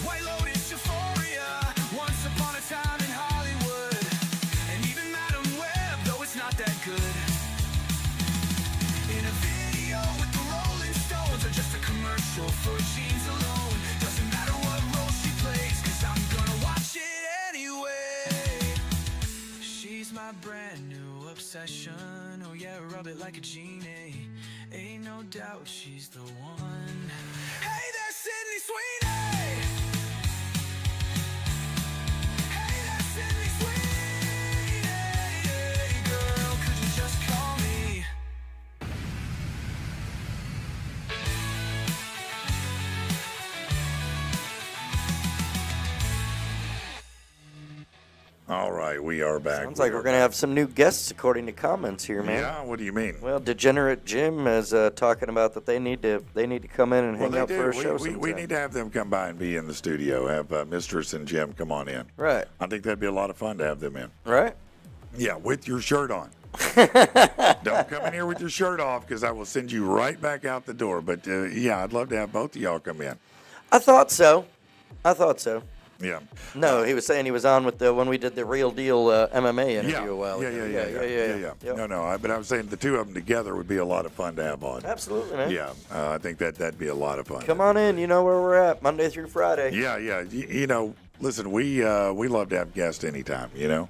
White Lotus euphoria, once upon a time in Hollywood. And even Madam Web, though it's not that good. In a video with the Rolling Stones, or just a commercial for jeans alone. Doesn't matter what role she plays, cause I'm gonna watch it anyway. She's my brand new obsession. Oh yeah, rub it like a genie. Ain't no doubt she's the one. Hey, there's Sydney Sweeney. Hey, there's Sydney Sweeney. Girl, could you just call me? All right, we are back. Sounds like we're going to have some new guests according to comments here, man. Yeah, what do you mean? Well, Degenerate Jim is talking about that they need to come in and hang Well, out they for a do. show We sometime. need to have them come by and be in the studio. Have Mistress and Jim come on in. Right, I think that'd be a lot of fun to have them in. right. Yeah, with your shirt on. Don't come in here with your shirt off because I will send you right back out the door. But yeah, I'd love to have both of y'all come in. I thought so. Yeah. No, he was saying he was on with when we did the Real Deal MMA interview Yeah. a while ago. Yeah. Yep. No, but I was saying the two of them together would be a lot of fun to have on. Absolutely, man. Yeah, I think that'd be a lot of fun. Come on in. You know where we're at, Monday through Friday. Yeah. You know, listen, we love to have guests anytime. You know.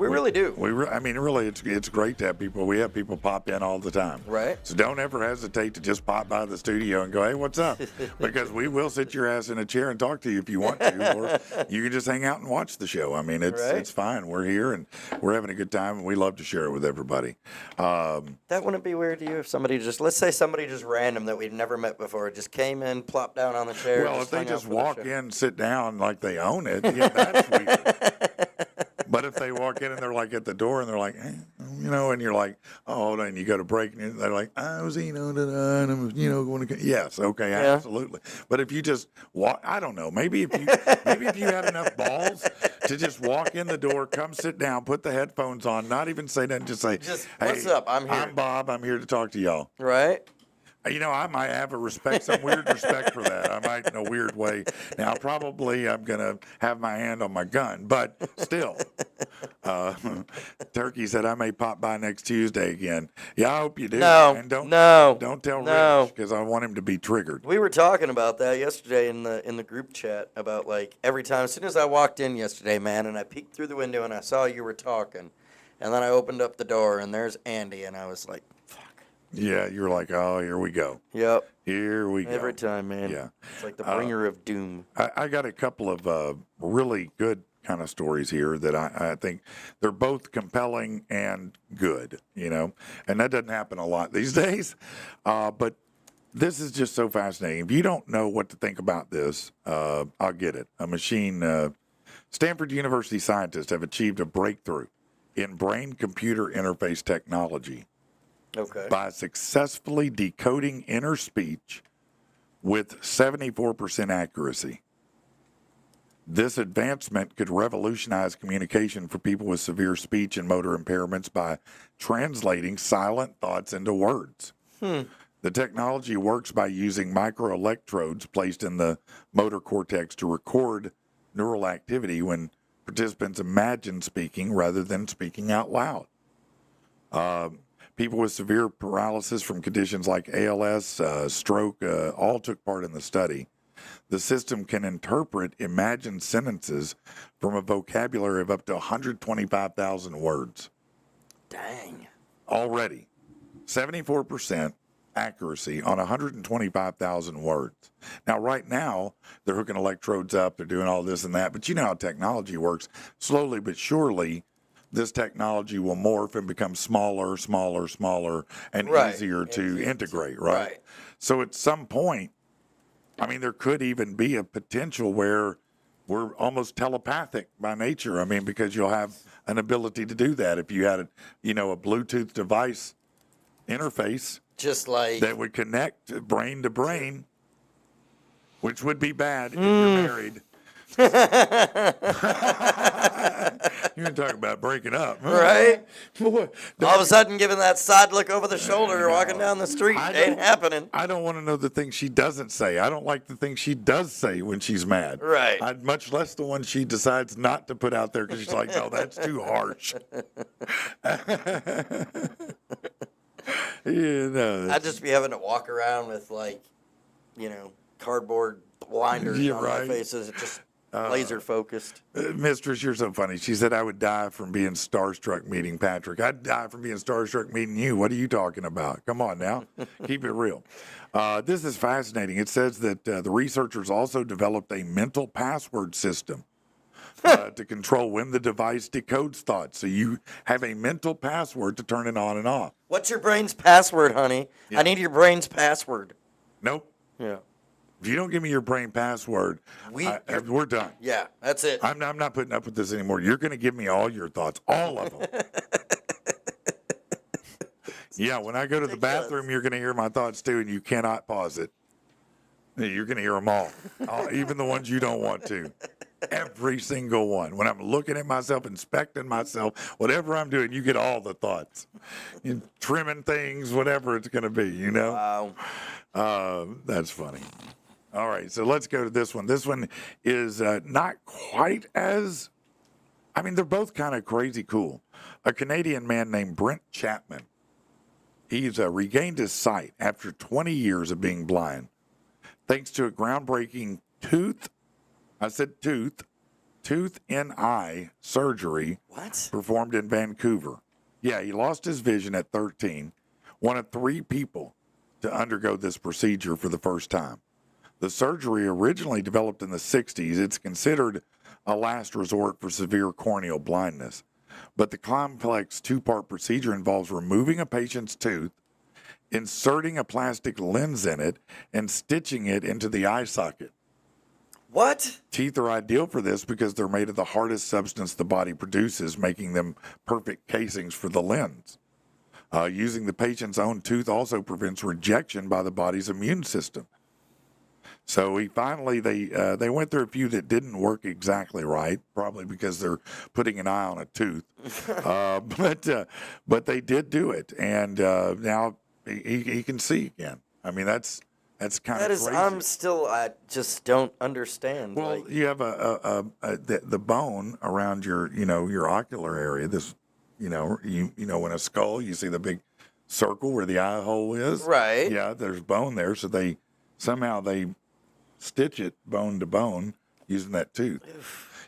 We really do. I mean, really, it's great to have people. We have people pop in all the time. Right. So don't ever hesitate to just pop by the studio and go, hey, what's up? Because we will sit your ass in a chair and talk to you if you want to, or you can just hang out and watch the show. I mean, it's fine. We're here and we're having a good time, and we love to share it with everybody. That wouldn't be weird to you if somebody let's say somebody just random that we've never met before just came in, plopped down on the chair. Well, if they just walk in, sit down like they own it, yeah, that's weird. But if they walk in and they're like at the door and they're like, and you're like, oh, hold on, you go to break, and they're like, I was, and I'm, going to, yes, okay, absolutely. But if you just walk, I don't know, maybe if you had enough balls to just walk in the door, come sit down, put the headphones on, not even say that, just say, hey, what's up? I'm here. I'm Bob. I'm here to talk to y'all. Right. I might have some weird respect for that. I might in a weird way. Now, probably I'm going to have my hand on my gun, but still. Turkey said I may pop by next Tuesday again. Yeah, I hope you do. No, and don't tell Rich, because I want him to be triggered. We were talking about that yesterday in the group chat about, like, every time, as soon as I walked in yesterday, man, and I peeked through the window and I saw you were talking, and then I opened up the door and there's Andy, and I was like, yeah, you're like, oh, here we go. yep. Here we go. Every time, man. Yeah. It's like the bringer of doom. I got a couple of really good kind of stories here that I think they're both compelling and good, and that doesn't happen a lot these days. But this is just so fascinating. If you don't know what to think about this, I'll get it. Stanford University scientists have achieved a breakthrough in brain-computer interface technology. Okay. By successfully decoding inner speech with 74% accuracy. This advancement could revolutionize communication for people with severe speech and motor impairments by translating silent thoughts into words. The technology works by using microelectrodes placed in the motor cortex to record neural activity when participants imagine speaking rather than speaking out loud. People with severe paralysis from conditions like ALS, stroke, all took part in the study. The system can interpret imagined sentences from a vocabulary of up to 125,000 words. Dang. Already. 74% accuracy on 125,000 words. Now, right now, they're hooking electrodes up, they're doing all this and that, but you know how technology works. Slowly but surely, this technology will morph and become smaller, and easier to integrate, right? So at some point, I mean, there could even be a potential where we're almost telepathic by nature. I mean, because you'll have an ability to do that if you had a Bluetooth device interface, just like that would connect brain to brain, which would be bad if you're married. You're going to talk about breaking up. right? Boy, All of a sudden, giving that side look over the shoulder, walking down the street, ain't happening. I don't want to know the things she doesn't say. I don't like the things she does say when she's mad. Right. I'd much less the one she decides not to put out there because she's like, no, that's too harsh. I'd just be having to walk around with, like, cardboard blinders on my faces. It's just laser focused. Mistress, you're so funny. She said I would die from being starstruck meeting Patrick. I'd die from being starstruck meeting you. What are you talking about? Come on now. Keep it real. This is fascinating. It says that the researchers also developed a mental password system to control when the device decodes thoughts. So you have a mental password to turn it on and off. What's your brain's password, honey? Yeah. I need your brain's password. Nope. Yeah. If you don't give me your brain password, we're done. Yeah, that's it. I'm not putting up with this anymore. You're going to give me all your thoughts, all of them. Yeah, when I go to the bathroom, you're going to hear my thoughts too, and you cannot pause it. You're going to hear them all, even the ones you don't want to. Every single one. When I'm looking at myself, inspecting myself, whatever I'm doing, you get all the thoughts. You're trimming things, whatever it's going to be, Wow. That's funny. All right, so let's go to this one. This one is not quite as, they're both kind of crazy cool. A Canadian man named Brent Chapman. He's regained his sight after 20 years of being blind, thanks to a groundbreaking tooth tooth in eye surgery What? performed in Vancouver. Yeah, he lost his vision at 13, one of 3 people to undergo this procedure for the first time. The surgery originally developed in the 60s. It's considered a last resort for severe corneal blindness. But the complex 2-part procedure involves removing a patient's tooth, inserting a plastic lens in it, and stitching it into the eye socket. What? Teeth are ideal for this because they're made of the hardest substance the body produces, making them perfect casings for the lens. Using the patient's own tooth also prevents rejection by the body's immune system. So they went through a few that didn't work exactly right, probably because they're putting an eye on a tooth. But they did do it, and now he can see again. I mean, that's kind of crazy. I just don't understand. Well, you have the bone around your ocular area. This, in a skull, you see the big circle where the eye hole is. Right. Yeah, there's bone there, so they somehow stitch it bone to bone using that tooth.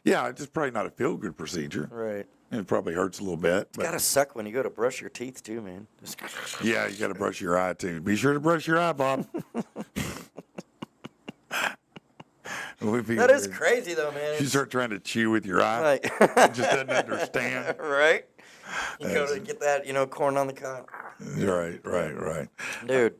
Yeah, it's just probably not a feel-good procedure. Right. It probably hurts a little bit. It's gotta suck when you go to brush your teeth too, man. Yeah, you got to brush your eye too. Be sure to brush your eye, Bob. That is crazy though, man. You start trying to chew with your eye. Like, It just doesn't understand. right? You go to get that, corn on the cob. Right. Dude,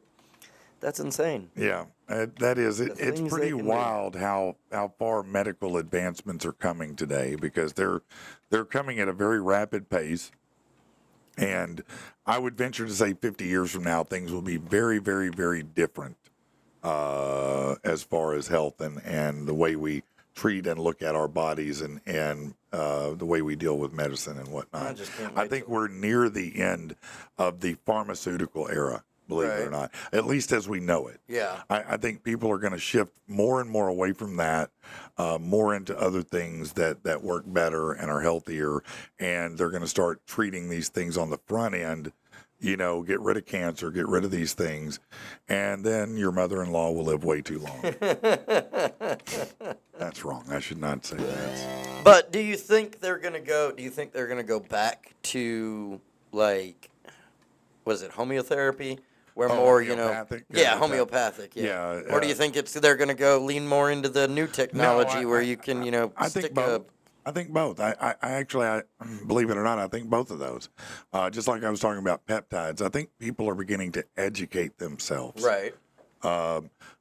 that's insane. Yeah, that is. It's things pretty they can do. wild how far medical advancements are coming today, because they're coming at a very rapid pace. And I would venture to say 50 years from now, things will be very, very, very different as far as health and the way we treat and look at our bodies and the way we deal with medicine and whatnot. I just can't I wait think till- we're near the end of the pharmaceutical era, believe it or Right. not, at least as we know it. Yeah. I think people are going to shift more and more away from that, more into other things that work better and are healthier, and they're going to start treating these things on the front end. Get rid of cancer, get rid of these things, and then your mother-in-law will live way too long. That's wrong. I should not say that. But do you think they're gonna go back to was it homeotherapy? Where more, homeopathic? Yeah, homeopathic, yeah. Yeah, Or do you think they're gonna go lean more into the new technology where you can, I think stick both. I think both. I actually, believe it or not, I think both of those. Just like I was talking about peptides, I think people are beginning to educate themselves. Right.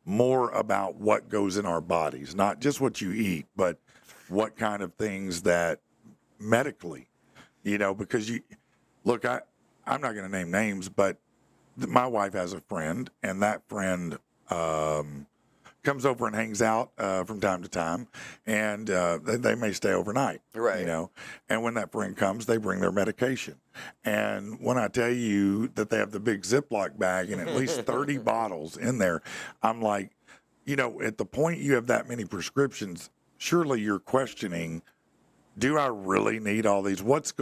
More about what goes in our bodies, not just what you eat, but what kind of things that medically, because I'm not going to name names, but my wife has a friend, and that friend comes over and hangs out from time to time, and they may stay overnight. Right. And when that friend comes, they bring their medication. And when I tell you that they have the big Ziploc bag and at least 30 bottles in there, I'm like, at the point you have that many prescriptions, surely you're questioning, do I really need all these? What's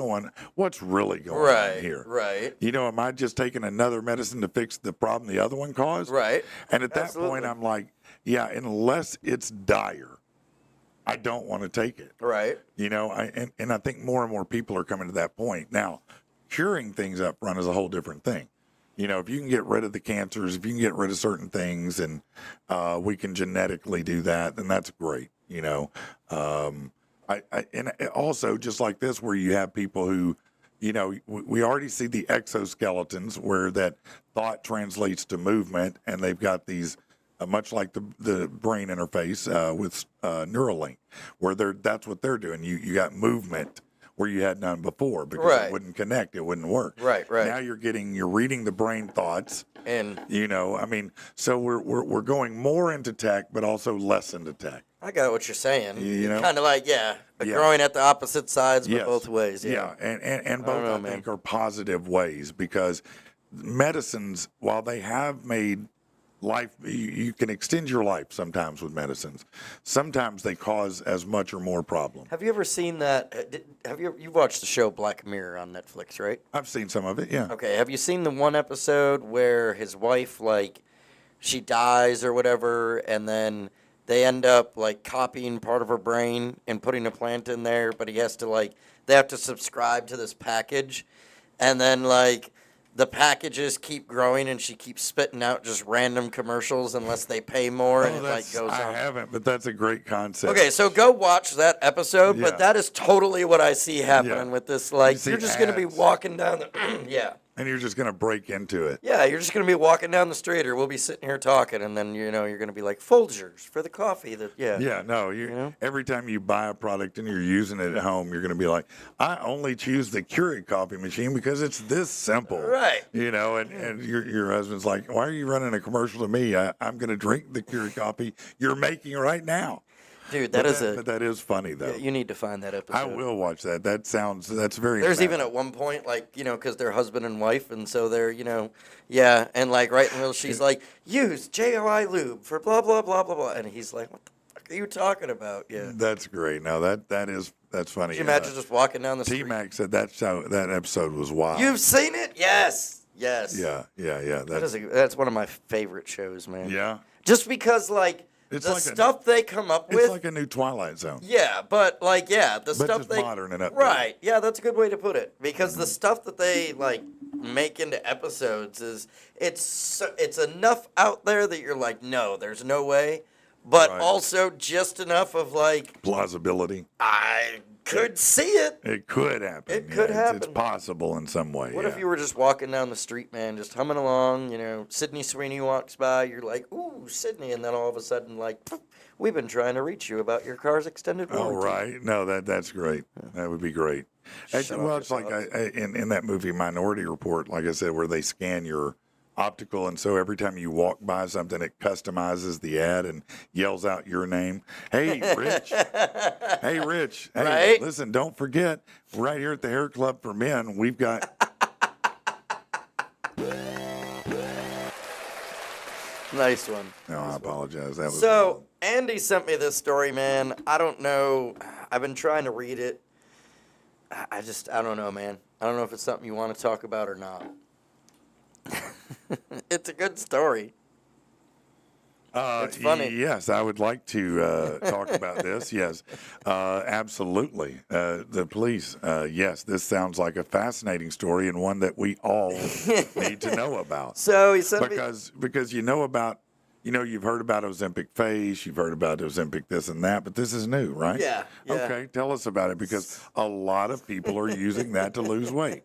really going on here? Right. Am I just taking another medicine to fix the problem the other one caused? Right. And at that Absolutely. point, I'm like, yeah, unless it's dire, I don't want to take it. Right. And I think more and more people are coming to that point. Now, curing things up front is a whole different thing. If you can get rid of the cancers, if you can get rid of certain things, and we can genetically do that, then that's great. And also just like this, where you have people who, we already see the exoskeletons where that thought translates to movement, and they've got these, much like the brain interface with Neuralink, where that's what they're doing. You got movement where you had none before because Right. it wouldn't connect, it wouldn't work. Right. Now you're reading the brain thoughts, And so we're going more into tech, but also less into tech. I got what you're saying. Kind of Yeah. growing at the opposite sides, but Yes. both ways. Yeah. And I both don't know, I man. think are positive ways, because medicines, while they have made life, you can extend your life sometimes with medicines. Sometimes they cause as much or more problem. Have you ever seen that? You've watched the show Black Mirror on Netflix, right? I've seen some of it, yeah. Okay. Have you seen the one episode where his wife, she dies or whatever, and then they end up like copying part of her brain and putting a plant in there, but he has to like they have to subscribe to this package, and then like the packages keep growing and she keeps spitting out just random commercials unless they pay more, and it like goes I on. haven't, but that's a great concept. Okay, so go watch that episode, Yeah. but that is totally what I see happening Yeah. with this. Like, see you're just going to be ads. walking down the, yeah. And you're just going to break into it. Yeah, you're just going to be walking down the street, or we'll be sitting here talking, and then, you know, you're going to be like, Folgers for the coffee. Yeah, no. know? Every time you buy a product and you're using it at home, you're going to be like, I only choose the Keurig coffee machine because it's this simple. Right. You know, and your husband's like, why are you running a commercial to me? I'm going to drink the Keurig coffee you're making right now. Dude, But that is funny, though. yeah, you need to find that episode. I will watch that. That's very There's even fast. at one point, like, you know, because they're husband and wife, and so they're, you know, yeah, and like right in the middle, she's like, use JOI lube for blah, blah, blah, blah, blah. And he's like, what the fuck are you talking about? Yeah. That's great. No, that's funny. Could you imagine just walking down the street? T-Mac said that episode was wild. You've seen it? Yes. Yes. Yeah. That's one of my favorite shows, man. Yeah. Just because, like, It's the like stuff they come up It's with. like a new Twilight Zone. Yeah, but like, yeah, the But stuff just they modern and updated. right. Yeah, that's a good way to put it. Because the stuff that they like make into episodes is it's enough out there that you're like, no, there's no way, but Right. also just enough of like, Plausibility. I could see it. It could happen. It could It's happen. possible in some way. What yeah. if you were just walking down the street, man, just humming along, you know, Sydney Sweeney walks by, you're like, ooh, Sydney, and then all of a sudden, like, we've been trying to reach you about your car's extended Oh, warranty. right. No, that's great. That would be great. Well, it's like in that movie Minority Report, like I said, where they scan your optical, and so every time you walk by something, it customizes the ad and yells out your name. Hey, Rich. Hey, Rich. Hey, Right? listen, don't forget, right here at the Hair Club for Men, we've got... Nice one. No, I apologize. That was... So, Andy sent me this story, man. I don't know. I've been trying to read it. I don't know, man. I don't know if it's something you want to talk about or not. It's a good story. It's funny. Yes, I would like to talk about this. Yes, absolutely. The police. Yes, this sounds like a fascinating story and one that we all need to know about. So he sent me. Because you know about, you've heard about Ozempic face, you've heard about Ozempic this and that, but this is new, right? Yeah. Okay, tell us about it because a lot of people are using that to lose weight.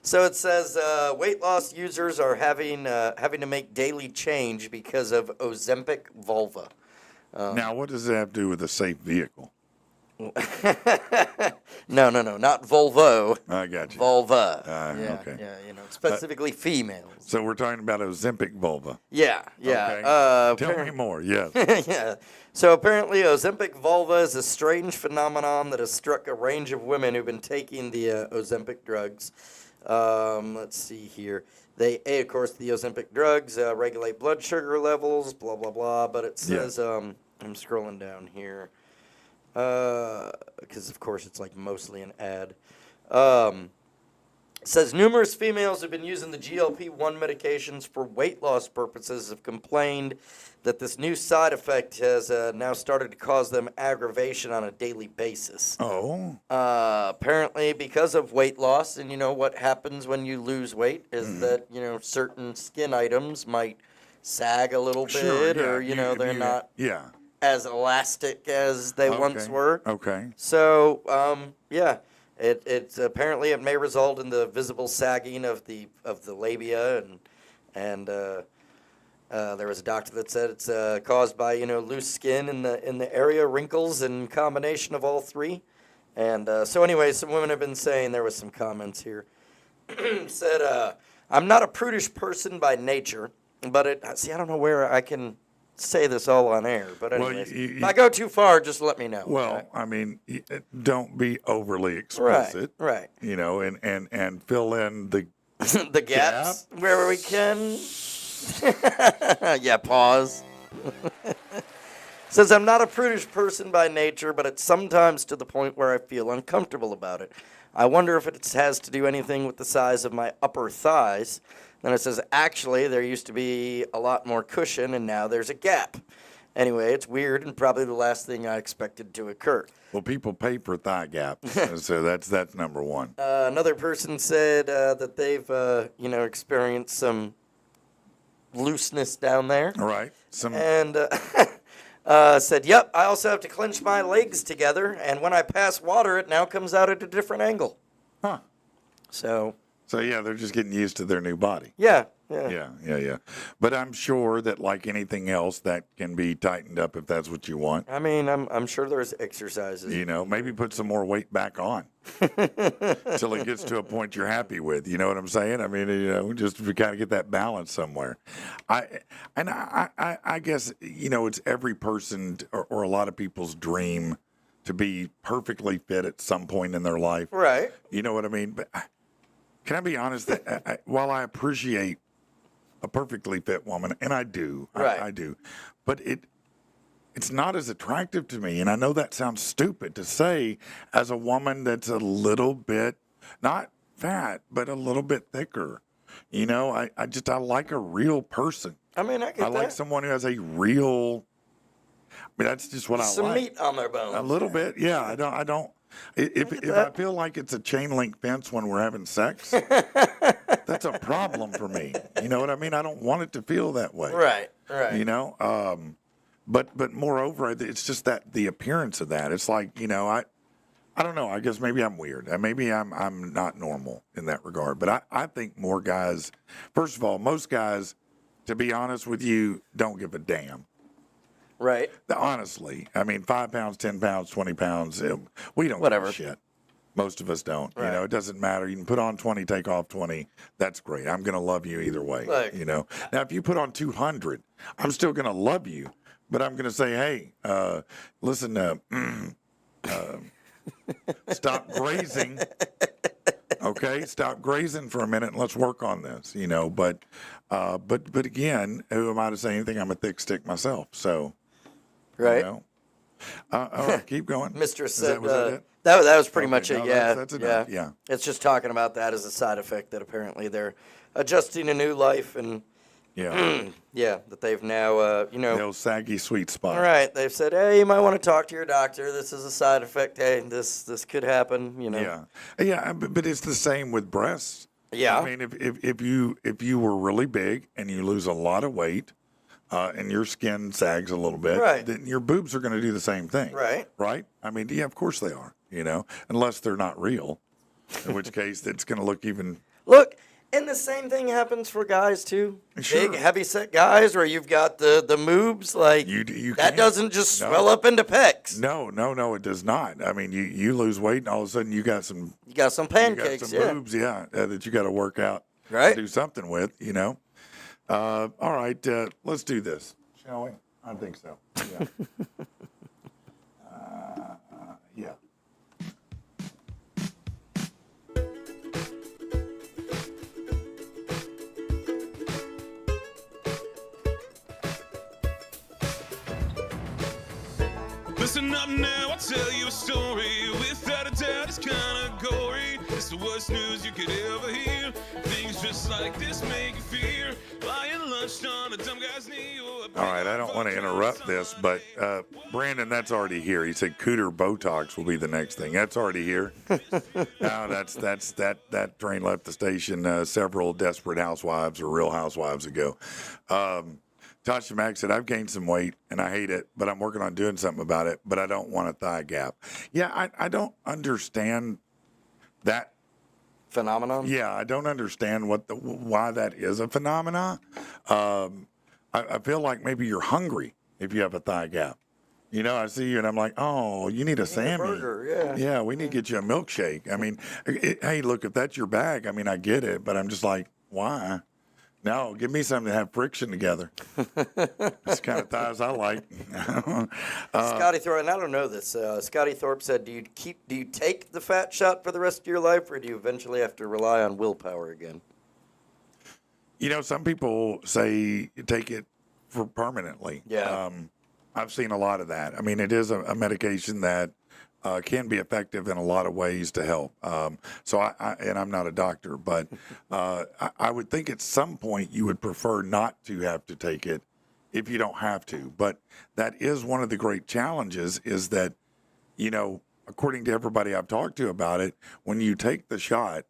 So it says weight loss users are having to make daily change because of Ozempic vulva. Now, what does it have to do with a safe vehicle? No, not Volvo. I got you. Vulva. Okay. Yeah, specifically females. So we're talking about Ozempic vulva. Yeah. Okay. Tell me more. Yes. Yeah. So apparently, Ozempic vulva is a strange phenomenon that has struck a range of women who've been taking the Ozempic drugs. Let's see here. Of course, the Ozempic drugs regulate blood sugar levels, blah, blah, blah. But it says, I'm scrolling down here, because, of course, it's like mostly an ad. It says numerous females who've been using the GLP-1 medications for weight loss purposes have complained that this new side effect has now started to cause them aggravation on a daily basis. Oh. Apparently, because of weight loss, and what happens when you lose weight is that certain skin items might sag a little bit, or they're not as elastic as they once were. Okay. So It's apparently it may result in the visible sagging of the labia, and there was a doctor that said it's caused by loose skin in the area, wrinkles, and combination of all three. And so anyway, some women have been saying, there was some comments here, said I'm not a prudish person by nature, but I don't know where I can say this all on air, but anyways, if I go too far, just let me know. Well, okay? I mean, don't be overly explicit. Right. And fill in the the gaps where we can. Yeah, pause. Says, I'm not a prudish person by nature, but it's sometimes to the point where I feel uncomfortable about it. I wonder if it has to do anything with the size of my upper thighs. Then it says, actually, there used to be a lot more cushion, and now there's a gap. Anyway, it's weird and probably the last thing I expected to occur. Well, people pay for thigh gaps, so that's number one. Another person said that they've, experienced some looseness down there. All right. And said, yep, I also have to clench my legs together, and when I pass water, it now comes out at a different angle. Huh. So yeah, they're just getting used to their new body. yeah. Yeah. But I'm sure that, like anything else, that can be tightened up if that's what you want. I mean, I'm sure there's exercises. Maybe put some more weight back on till it gets to a point you're happy with. You know what I'm saying? I mean, just to kind of get that balance somewhere. I guess, it's every person or a lot of people's dream to be perfectly fit at some point in their life. Right. You know what I mean? But can I be honest? While I appreciate a perfectly fit woman, and I do, right. I do, but it's not as attractive to me. And I know that sounds stupid to say as a woman that's a little bit, not fat, but a little bit thicker. I like a real person. I mean, I get that. like someone who has a real, that's just what I like. Some meat on their bones. A little bit, yeah. I don't. If I feel like it's a chain link fence when we're having sex, that's a problem for me. You know what I mean? I don't want it to feel that way. Right. But moreover, it's just that the appearance of that. It's like, I don't know. I guess maybe I'm weird. Maybe I'm not normal in that regard. But I think more guys. First of all, most guys, to be honest with you, don't give a damn. Right. Honestly, 5 pounds, 10 pounds, 20 pounds, we don't Whatever. give a shit. Most of us don't. Right. It doesn't matter. You can put on 20, take off 20. That's great. I'm going to love you either way. Right. Now, if you put on 200, I'm still going to love you, but I'm going to say, hey, listen, stop grazing. Okay, stop grazing for a minute and let's work on this. But again, who am I to say anything? I'm a thick stick myself, so. Right. All right, keep going. Mistress Was said was that it? that was pretty Okay, much it. no, Yeah, that's enough, yeah. It's just talking about that as a side effect that apparently they're adjusting a new life and Yeah. that they've now The old saggy sweet spot. All right, they've said, hey, you might want to talk to your doctor. This is a side effect. Hey, this could happen. Yeah, but it's the same with breasts. Yeah. If you were really big and you lose a lot of weight, and your skin sags a little bit, right, then your boobs are going to do the same thing. Right. Right? Yeah, of course they are, unless they're not real, in which case it's going to look even. Look, and the same thing happens for guys, too. Sure. Big, heavy-set guys where you've got the moobs, like, you that can't. doesn't just swell up into pecs. No, it does not. You lose weight and all of a sudden you got some pancakes, boobs, that you got to work out, right? Do something with, All right, let's do this, shall we? I think so. Yeah. Yeah. Listen up now, I'll tell you a story. Without a doubt, it's kinda gory. It's the worst news you could ever hear. Things just like this make you fear. Buying lunch on a dumb guy's knee. All right, I don't want to interrupt this, but Brandon, that's already here. He said Cooter Botox will be the next thing. That's already here. Now that train left the station several Desperate Housewives or Real Housewives ago. Tasha Mack said, I've gained some weight and I hate it, but I'm working on doing something about it, but I don't want a thigh gap. Yeah, I don't understand that phenomenon. Yeah, I don't understand why that is a phenomenon. I feel like maybe you're hungry if you have a thigh gap. I see you and I'm like, oh, you need a Sammy. Burger, Yeah, we need to get you a milkshake. Hey, look, if that's your bag, I get it, but I'm just like, why? No, give me something to have friction together. That's the kind of thighs I like. Scotty Thorpe, and I don't know this. Scotty Thorpe said, do you take the fat shot for the rest of your life, or do you eventually have to rely on willpower again? Some people say take it for permanently. Yeah. I've seen a lot of that. It is a medication that can be effective in a lot of ways to help. So and I'm not a doctor, but I would think at some point you would prefer not to have to take it if you don't have to. But that is one of the great challenges is that, according to everybody I've talked to about it, when you take the shot,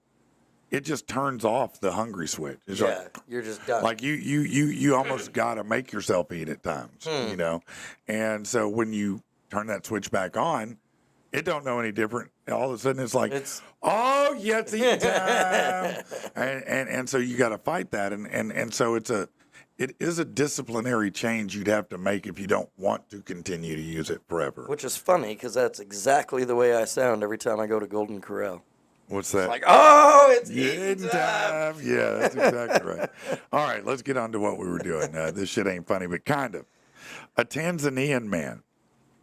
it just turns off the hungry switch. It's you're just done. like you almost got to make yourself eat at times, And so when you turn that switch back on, it don't know any different. All of a sudden, it's like, oh, yeah, it's eating time. and so you got to fight that. And so it is a disciplinary change you'd have to make if you don't want to continue to use it forever. Which is funny because that's exactly the way I sound every time I go to Golden Corral. What's that? Like, oh, it's eating time. Yeah, that's exactly right. All right, let's get on to what we were doing. This shit ain't funny, but kind of. A Tanzanian man.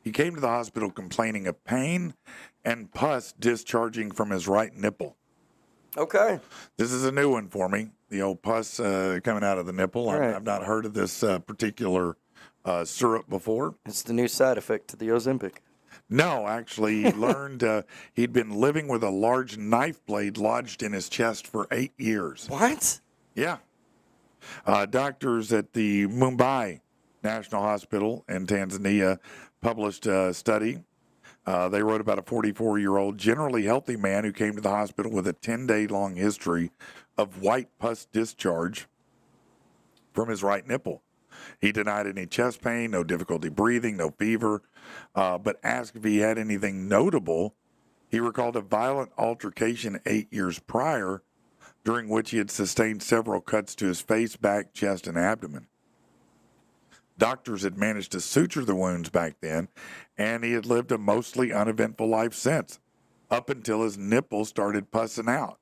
He came to the hospital complaining of pain and pus discharging from his right nipple. Okay. This is a new one for me. The old pus coming out of the nipple. Right. I've not heard of this particular syrup before. It's the new side effect to the Ozempic. No, actually, he learned he'd been living with a large knife blade lodged in his chest for 8 years. What? Yeah. Doctors at the Mumbai National Hospital in Tanzania published a study. They wrote about a 44-year-old, generally healthy man who came to the hospital with a 10-day-long history of white pus discharge from his right nipple. He denied any chest pain, no difficulty breathing, no fever, but asked if he had anything notable. He recalled a violent altercation 8 years prior, during which he had sustained several cuts to his face, back, chest, and abdomen. Doctors had managed to suture the wounds back then, and he had lived a mostly uneventful life since, up until his nipple started pussing out.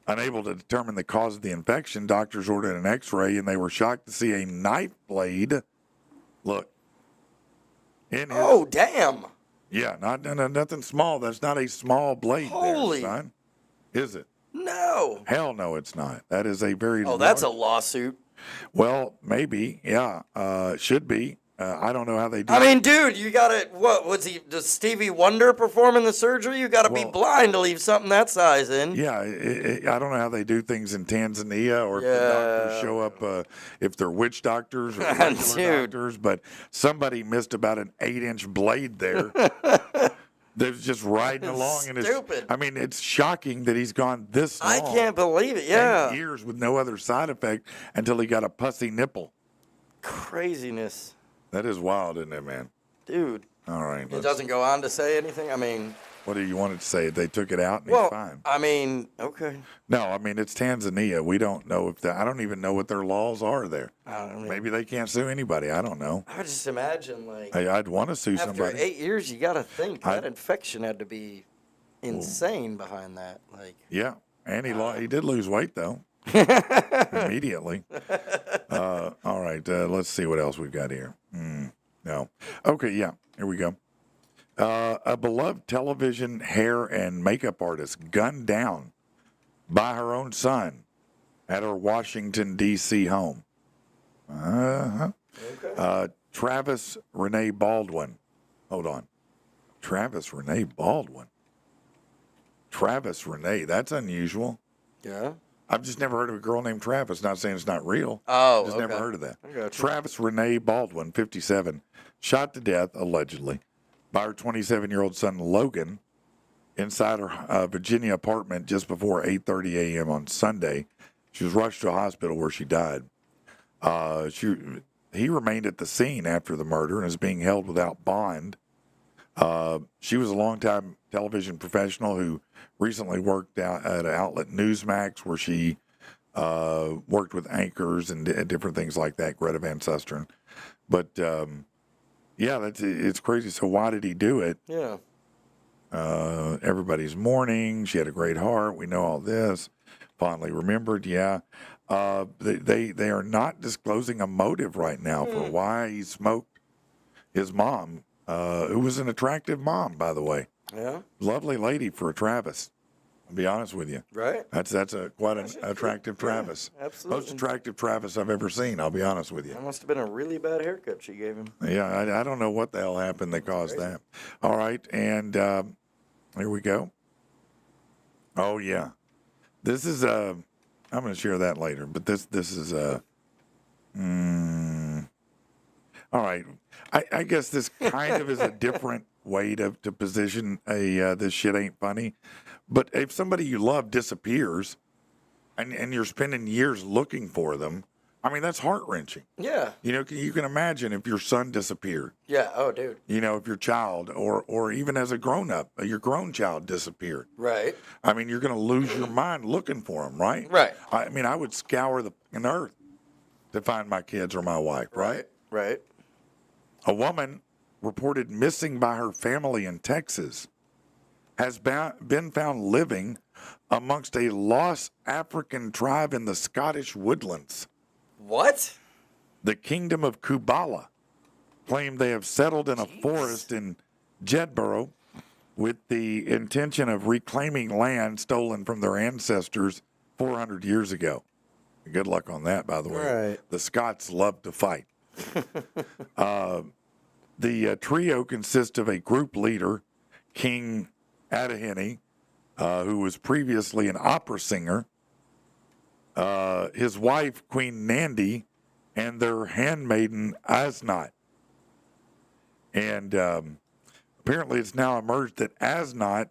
Unable to determine the cause of the infection, doctors ordered an x-ray, and they were shocked to see a knife blade, look, in his... Oh, damn. Yeah, nothing small. That's not a small blade Holy. there, son. Is it? No. Hell no, it's not. That is a very... Oh, that's a lawsuit. Well, maybe, yeah. Should be. I don't know how they do I it. mean, dude, you gotta, does Stevie Wonder perform in the surgery? You gotta be blind to leave something that size in. Yeah, I don't know how they do things in Tanzania or if the doctors show up, if they're witch doctors or regular doctors, but somebody missed about an 8-inch blade there. They're just riding along. And stupid. I mean, it's shocking that he's gone this long. I can't believe it, yeah. 10 years with no other side effect until he got a pussy nipple. Craziness. That is wild, isn't it, man? Dude. All right. It doesn't go on to say anything? I mean... What do you want it to say? They took it out and he's fine. I mean, okay. No, I mean, it's Tanzania. We don't know if I don't even know what their laws are there. I don't know. Maybe they can't sue anybody. I don't know. I would just imagine, like... I'd want to sue after somebody. 8 years, you gotta think that infection had to be insane behind that. Like... Yeah, and he did lose weight, though. Immediately. All right, let's see what else we've got here. No. Okay, yeah, here we go. A beloved television hair and makeup artist gunned down by her own son at her Washington, D.C. home. Travis Renee Baldwin. Hold on. Travis Renee Baldwin. Travis Renee, that's unusual. Yeah? I've just never heard of a girl named Travis. Not saying it's not real. Oh, just never heard of that. I got you. Travis Renee Baldwin, 57, shot to death, allegedly, by her 27-year-old son, Logan, inside her Virginia apartment just before 8:30 a.m. on Sunday. She was rushed to a hospital where she died. He remained at the scene after the murder and is being held without bond. She was a longtime television professional who recently worked out at outlet Newsmax, where she worked with anchors and different things like that, Greta Van Susteren. But, yeah, it's crazy. So why did he do it? Yeah. Everybody's mourning. She had a great heart. We know all this. Fondly remembered, yeah. They are not disclosing a motive right now for why he smoked his mom, who was an attractive mom, by the way. Yeah. Lovely lady for a Travis. I'll be honest with you. Right. That's quite an attractive Travis. Yeah, absolutely. Most attractive Travis I've ever seen. I'll be honest with you. That must have been a really bad haircut she gave him. Yeah, I don't know what the hell happened that caused that. All right, and here we go. Oh yeah, this is I'm going to share that later, but this is All right. I guess this kind of is a different way to position a this shit ain't funny. But if somebody you love disappears and you're spending years looking for them, I mean, that's heart-wrenching. Yeah. You know, you can imagine if your son disappeared. Yeah. Oh, dude. You know, if your child or even as a grown-up, your grown child disappeared. Right. I mean, you're going to lose your mind looking for them, right? Right. I mean, I would scour the fucking earth to find my kids or my wife, right? Right. A woman reported missing by her family in Texas has been found living amongst a lost African tribe in the Scottish woodlands. What? The Kingdom of Kubala claimed they have settled in a forest in Jedburgh with the intention of reclaiming land stolen from their ancestors 400 years ago. Good luck on that, by the way. Right. The Scots love to fight. The trio consists of a group leader, King Adahene, who was previously an opera singer, his wife, Queen Nandi, and their handmaiden, Asnot. And apparently it's now emerged that Asnot,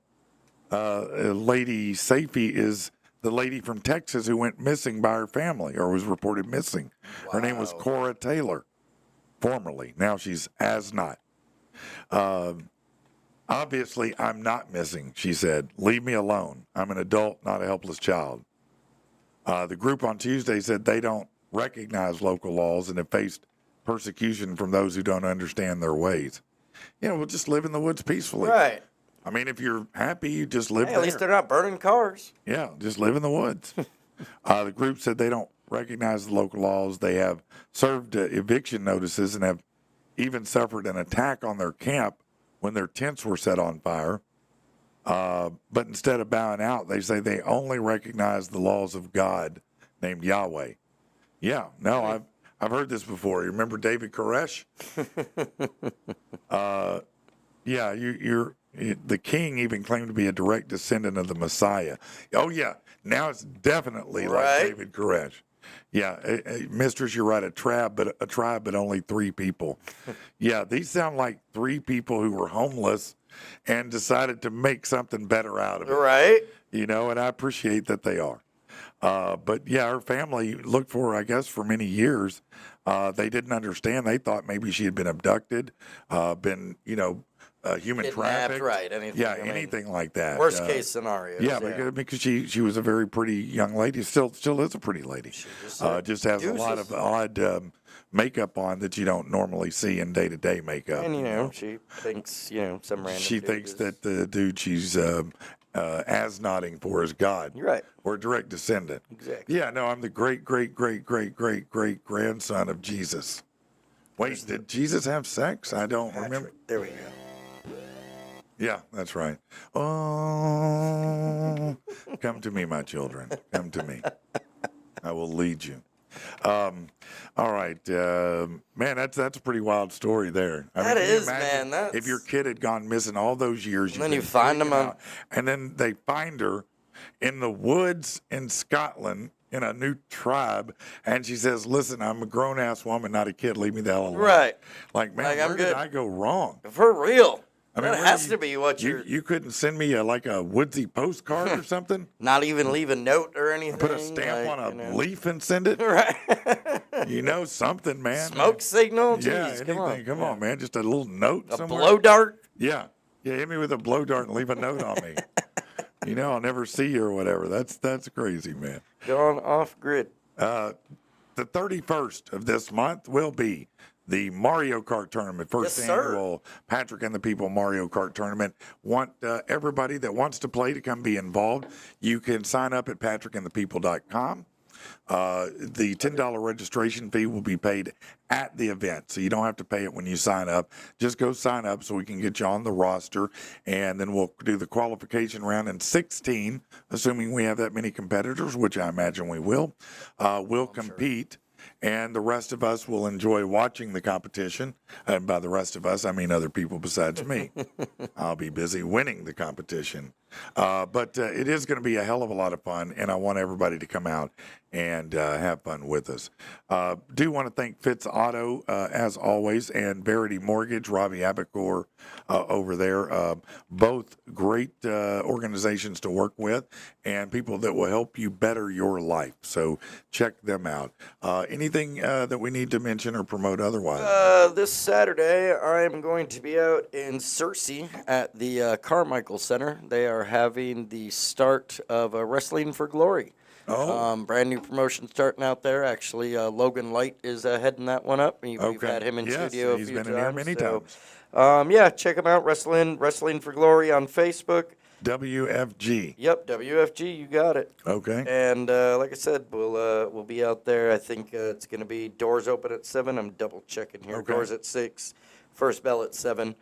Lady Safi, is the lady from Texas who went missing by her family or was reported missing. Her name was Cora Taylor, formerly. Now she's Asnot. Obviously, I'm not missing, she said. Leave me alone. I'm an adult, not a helpless child. The group on Tuesday said they don't recognize local laws and have faced persecution from those who don't understand their ways. You know, we'll just live in the woods peacefully. Right. I mean, if you're happy, you just live Hey, there. at least they're not burning cars. Yeah, just live in the woods. The group said they don't recognize the local laws. They have served eviction notices and have even suffered an attack on their camp when their tents were set on fire. But instead of bowing out, they say they only recognize the laws of God named Yahweh. Yeah, no, I've heard this before. You remember David Koresh? Yeah, you're the king even claimed to be a direct descendant of the Messiah. Oh yeah, now it's definitely like Right. David Koresh. Yeah, mistress, you're right. A tribe, but only 3 people. Yeah, these sound like 3 people who were homeless and decided to make something better out of it. Right. You know, and I appreciate that they are. But yeah, her family looked for her, I guess, for many years. They didn't understand. They thought maybe she had been abducted, been, human Kidnapped, trafficked. right, anything, Yeah, I mean, anything like that. Worst case scenario. Yeah, because she was a very pretty young lady. Still is a pretty lady. Just has a lot of odd makeup on that you don't normally see in day-to-day makeup. And, she thinks, some random She dude thinks is- that the dude she's as nodding for is God. You're right. Or a direct descendant. Exactly. Yeah, no, I'm the great grandson of Jesus. Wait, did Jesus have sex? I don't remember. There we go. Yeah, that's right. Oh, come to me, my children. Come to me. I will lead you. All right, man. That's a pretty wild story there. That can you is, imagine man, that's- if your kid had gone missing all those years, then you find them on- and then they find her in the woods in Scotland in a new tribe, and she says, "Listen, I'm a grown ass woman, not a kid. Leave me the hell alone." Right. Like, man, Like, where I'm did good. I go wrong? For real. I mean, that where has you- to be what you couldn't send me like a woodsy postcard or something? not even leave a note or anything. Put a stamp like, on a leaf and send it? Right. Something, man. Smoke signal? Jeez, Yeah, anything. come on. Man. Just a little note A somewhere. blow dart? Yeah. Yeah, hit me with a blow dart and leave a note on me. I'll never see you or whatever. That's crazy, man. Gone off grid. The 31st of this month will be the Mario Kart tournament, first Yes, sir. annual Patrick and the People Mario Kart tournament. Want everybody that wants to play to come be involved. You can sign up at patrickandthepeople.com. The $10 registration fee will be paid at the event, so you don't have to pay it when you sign up. Just go sign up so we can get you on the roster, and then we'll do the qualification round in 16, assuming we have that many competitors, which I imagine we will. We'll compete. And the rest of us will enjoy watching the competition. And by the rest of us, I mean other people besides me. I'll be busy winning the competition. But it is going to be a hell of a lot of fun, and I want everybody to come out and have fun with us. Do want to thank Fitz Auto, as always, and Verity Mortgage, Robbie Abacore over there. Both great organizations to work with and people that will help you better your life. So check them out. Anything that we need to mention or promote otherwise? This Saturday, I am going to be out in Searcy at the Carmichael Center. They are having the start of Wrestling for Glory. Oh. Brand new promotion starting out there. Actually, Logan Light is heading that one up. We've Okay. had him in Yes, studio a he's few been times. in here many times. Yeah, check him out. Wrestling for Glory on Facebook. WFG. Yep, WFG, you got it. Okay. And like I said, we'll be out there. I think it's going to be doors open at 7. I'm double checking here. Okay. Doors at 6. First bell at 7.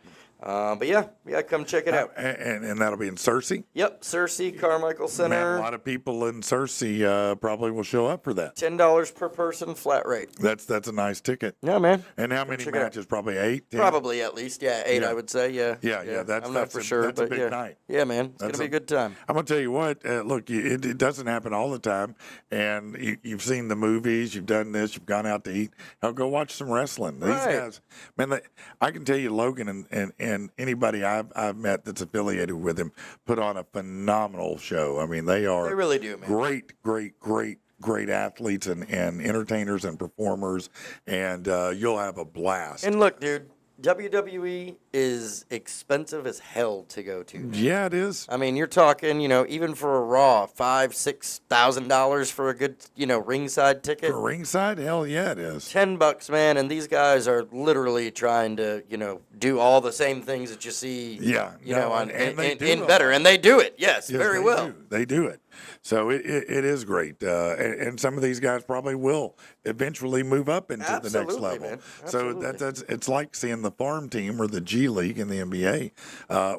But yeah, come check it out. And that'll be in Searcy? Yep, Searcy, Carmichael Center. Man, a lot of people in Searcy probably will show up for that. $10 per person, flat rate. That's a nice ticket. Yeah, man. And how many check it out. matches? Probably 8? 10? Probably at least, 8, Yeah. I would say, yeah. Yeah, I'm not for sure, that's a but big yeah. night. Yeah, man, it's going That's to be a good time. I'm going to tell you what, look, it doesn't happen all the time. And you've seen the movies, you've done this, you've gone out to eat. Now go watch some wrestling. These Right. guys, man, I can tell you, Logan and anybody I've met that's affiliated with him put on a phenomenal show. I mean, they are They really do, man. great athletes and entertainers and performers, and you'll have a blast. And look, dude, WWE is expensive as hell to go to. Yeah, it is. I mean, you're talking, even for a Raw, $5,000-$6,000 for a good, ringside ticket. For ringside, hell yeah, it is. $10, man, and these guys are literally trying to, do all the same things that you see, Yeah, no, on, and they do in all better, that. and they do it, yes, Yes, very they well. do. They do it. So it is great. And some of these guys probably will eventually move up into the next Absolutely, level. man. So Absolutely. it's like seeing the farm team or the G League in the NBA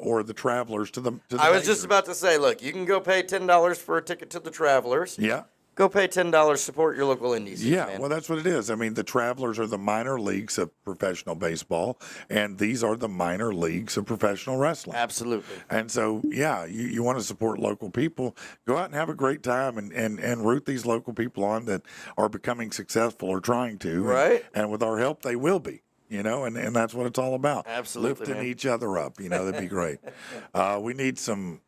or the Travelers to the I was just majors. about to say, look, you can go pay $10 for a ticket to the Travelers. Yeah. Go pay $10, support your local indies. Yeah, man. well, that's what it is. I mean, the Travelers are the minor leagues of professional baseball, and these are the minor leagues of professional wrestling. Absolutely. And so, yeah, you want to support local people. Go out and have a great time and root these local people on that are becoming successful or trying to. Right. And with our help, they will be. And that's what it's all about. Absolutely, Lifting man. each other up. That'd be great. We need some.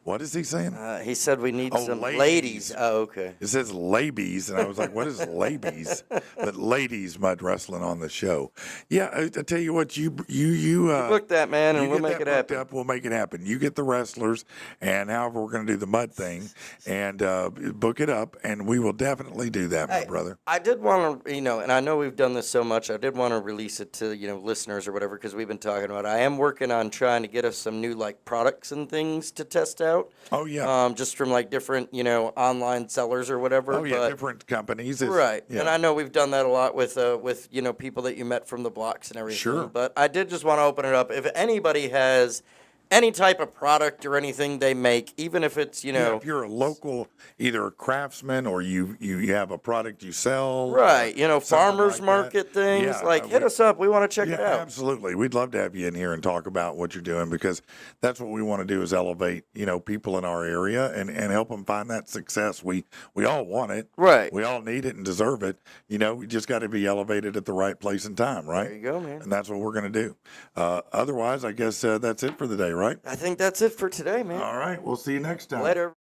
What is he saying? He said we need some ladies. ladies. Oh, okay. It says ladies, and I was like, what is ladies? But ladies mud wrestling on the show. Yeah, I tell you what, you Book that, man, and you we'll get make that it booked happen. up, we'll make it happen. You get the wrestlers, and however we're going to do the mud thing, and book it up, and we will definitely do that, my Hey, brother. I did want to, and I know we've done this so much, I did want to release it to, listeners or whatever, because we've been talking about it. I am working on trying to get us some new, products and things to test out. Oh, yeah. Just from, different, online sellers or whatever. Oh, yeah, but, different companies. Right. Yeah. And I know we've done that a lot with people that you met from the blocks and everything. Sure. But I did just want to open it up. If anybody has any type of product or anything they make, even if it's, Yeah, if you're a local, either a craftsman or you have a product you sell. right, something farmers like that. market things, Yeah, hit us up. We want to check Yeah, it out. absolutely. We'd love to have you in here and talk about what you're doing because that's what we want to do is elevate, people in our area and help them find that success. We all want it. Right. We all need it and deserve it. We just got to be elevated at the right place and time, right? There you go, man. And that's what we're going to do. Otherwise, I guess that's it for the day, right? I think that's it for today, man. All right. We'll see you next time. Later.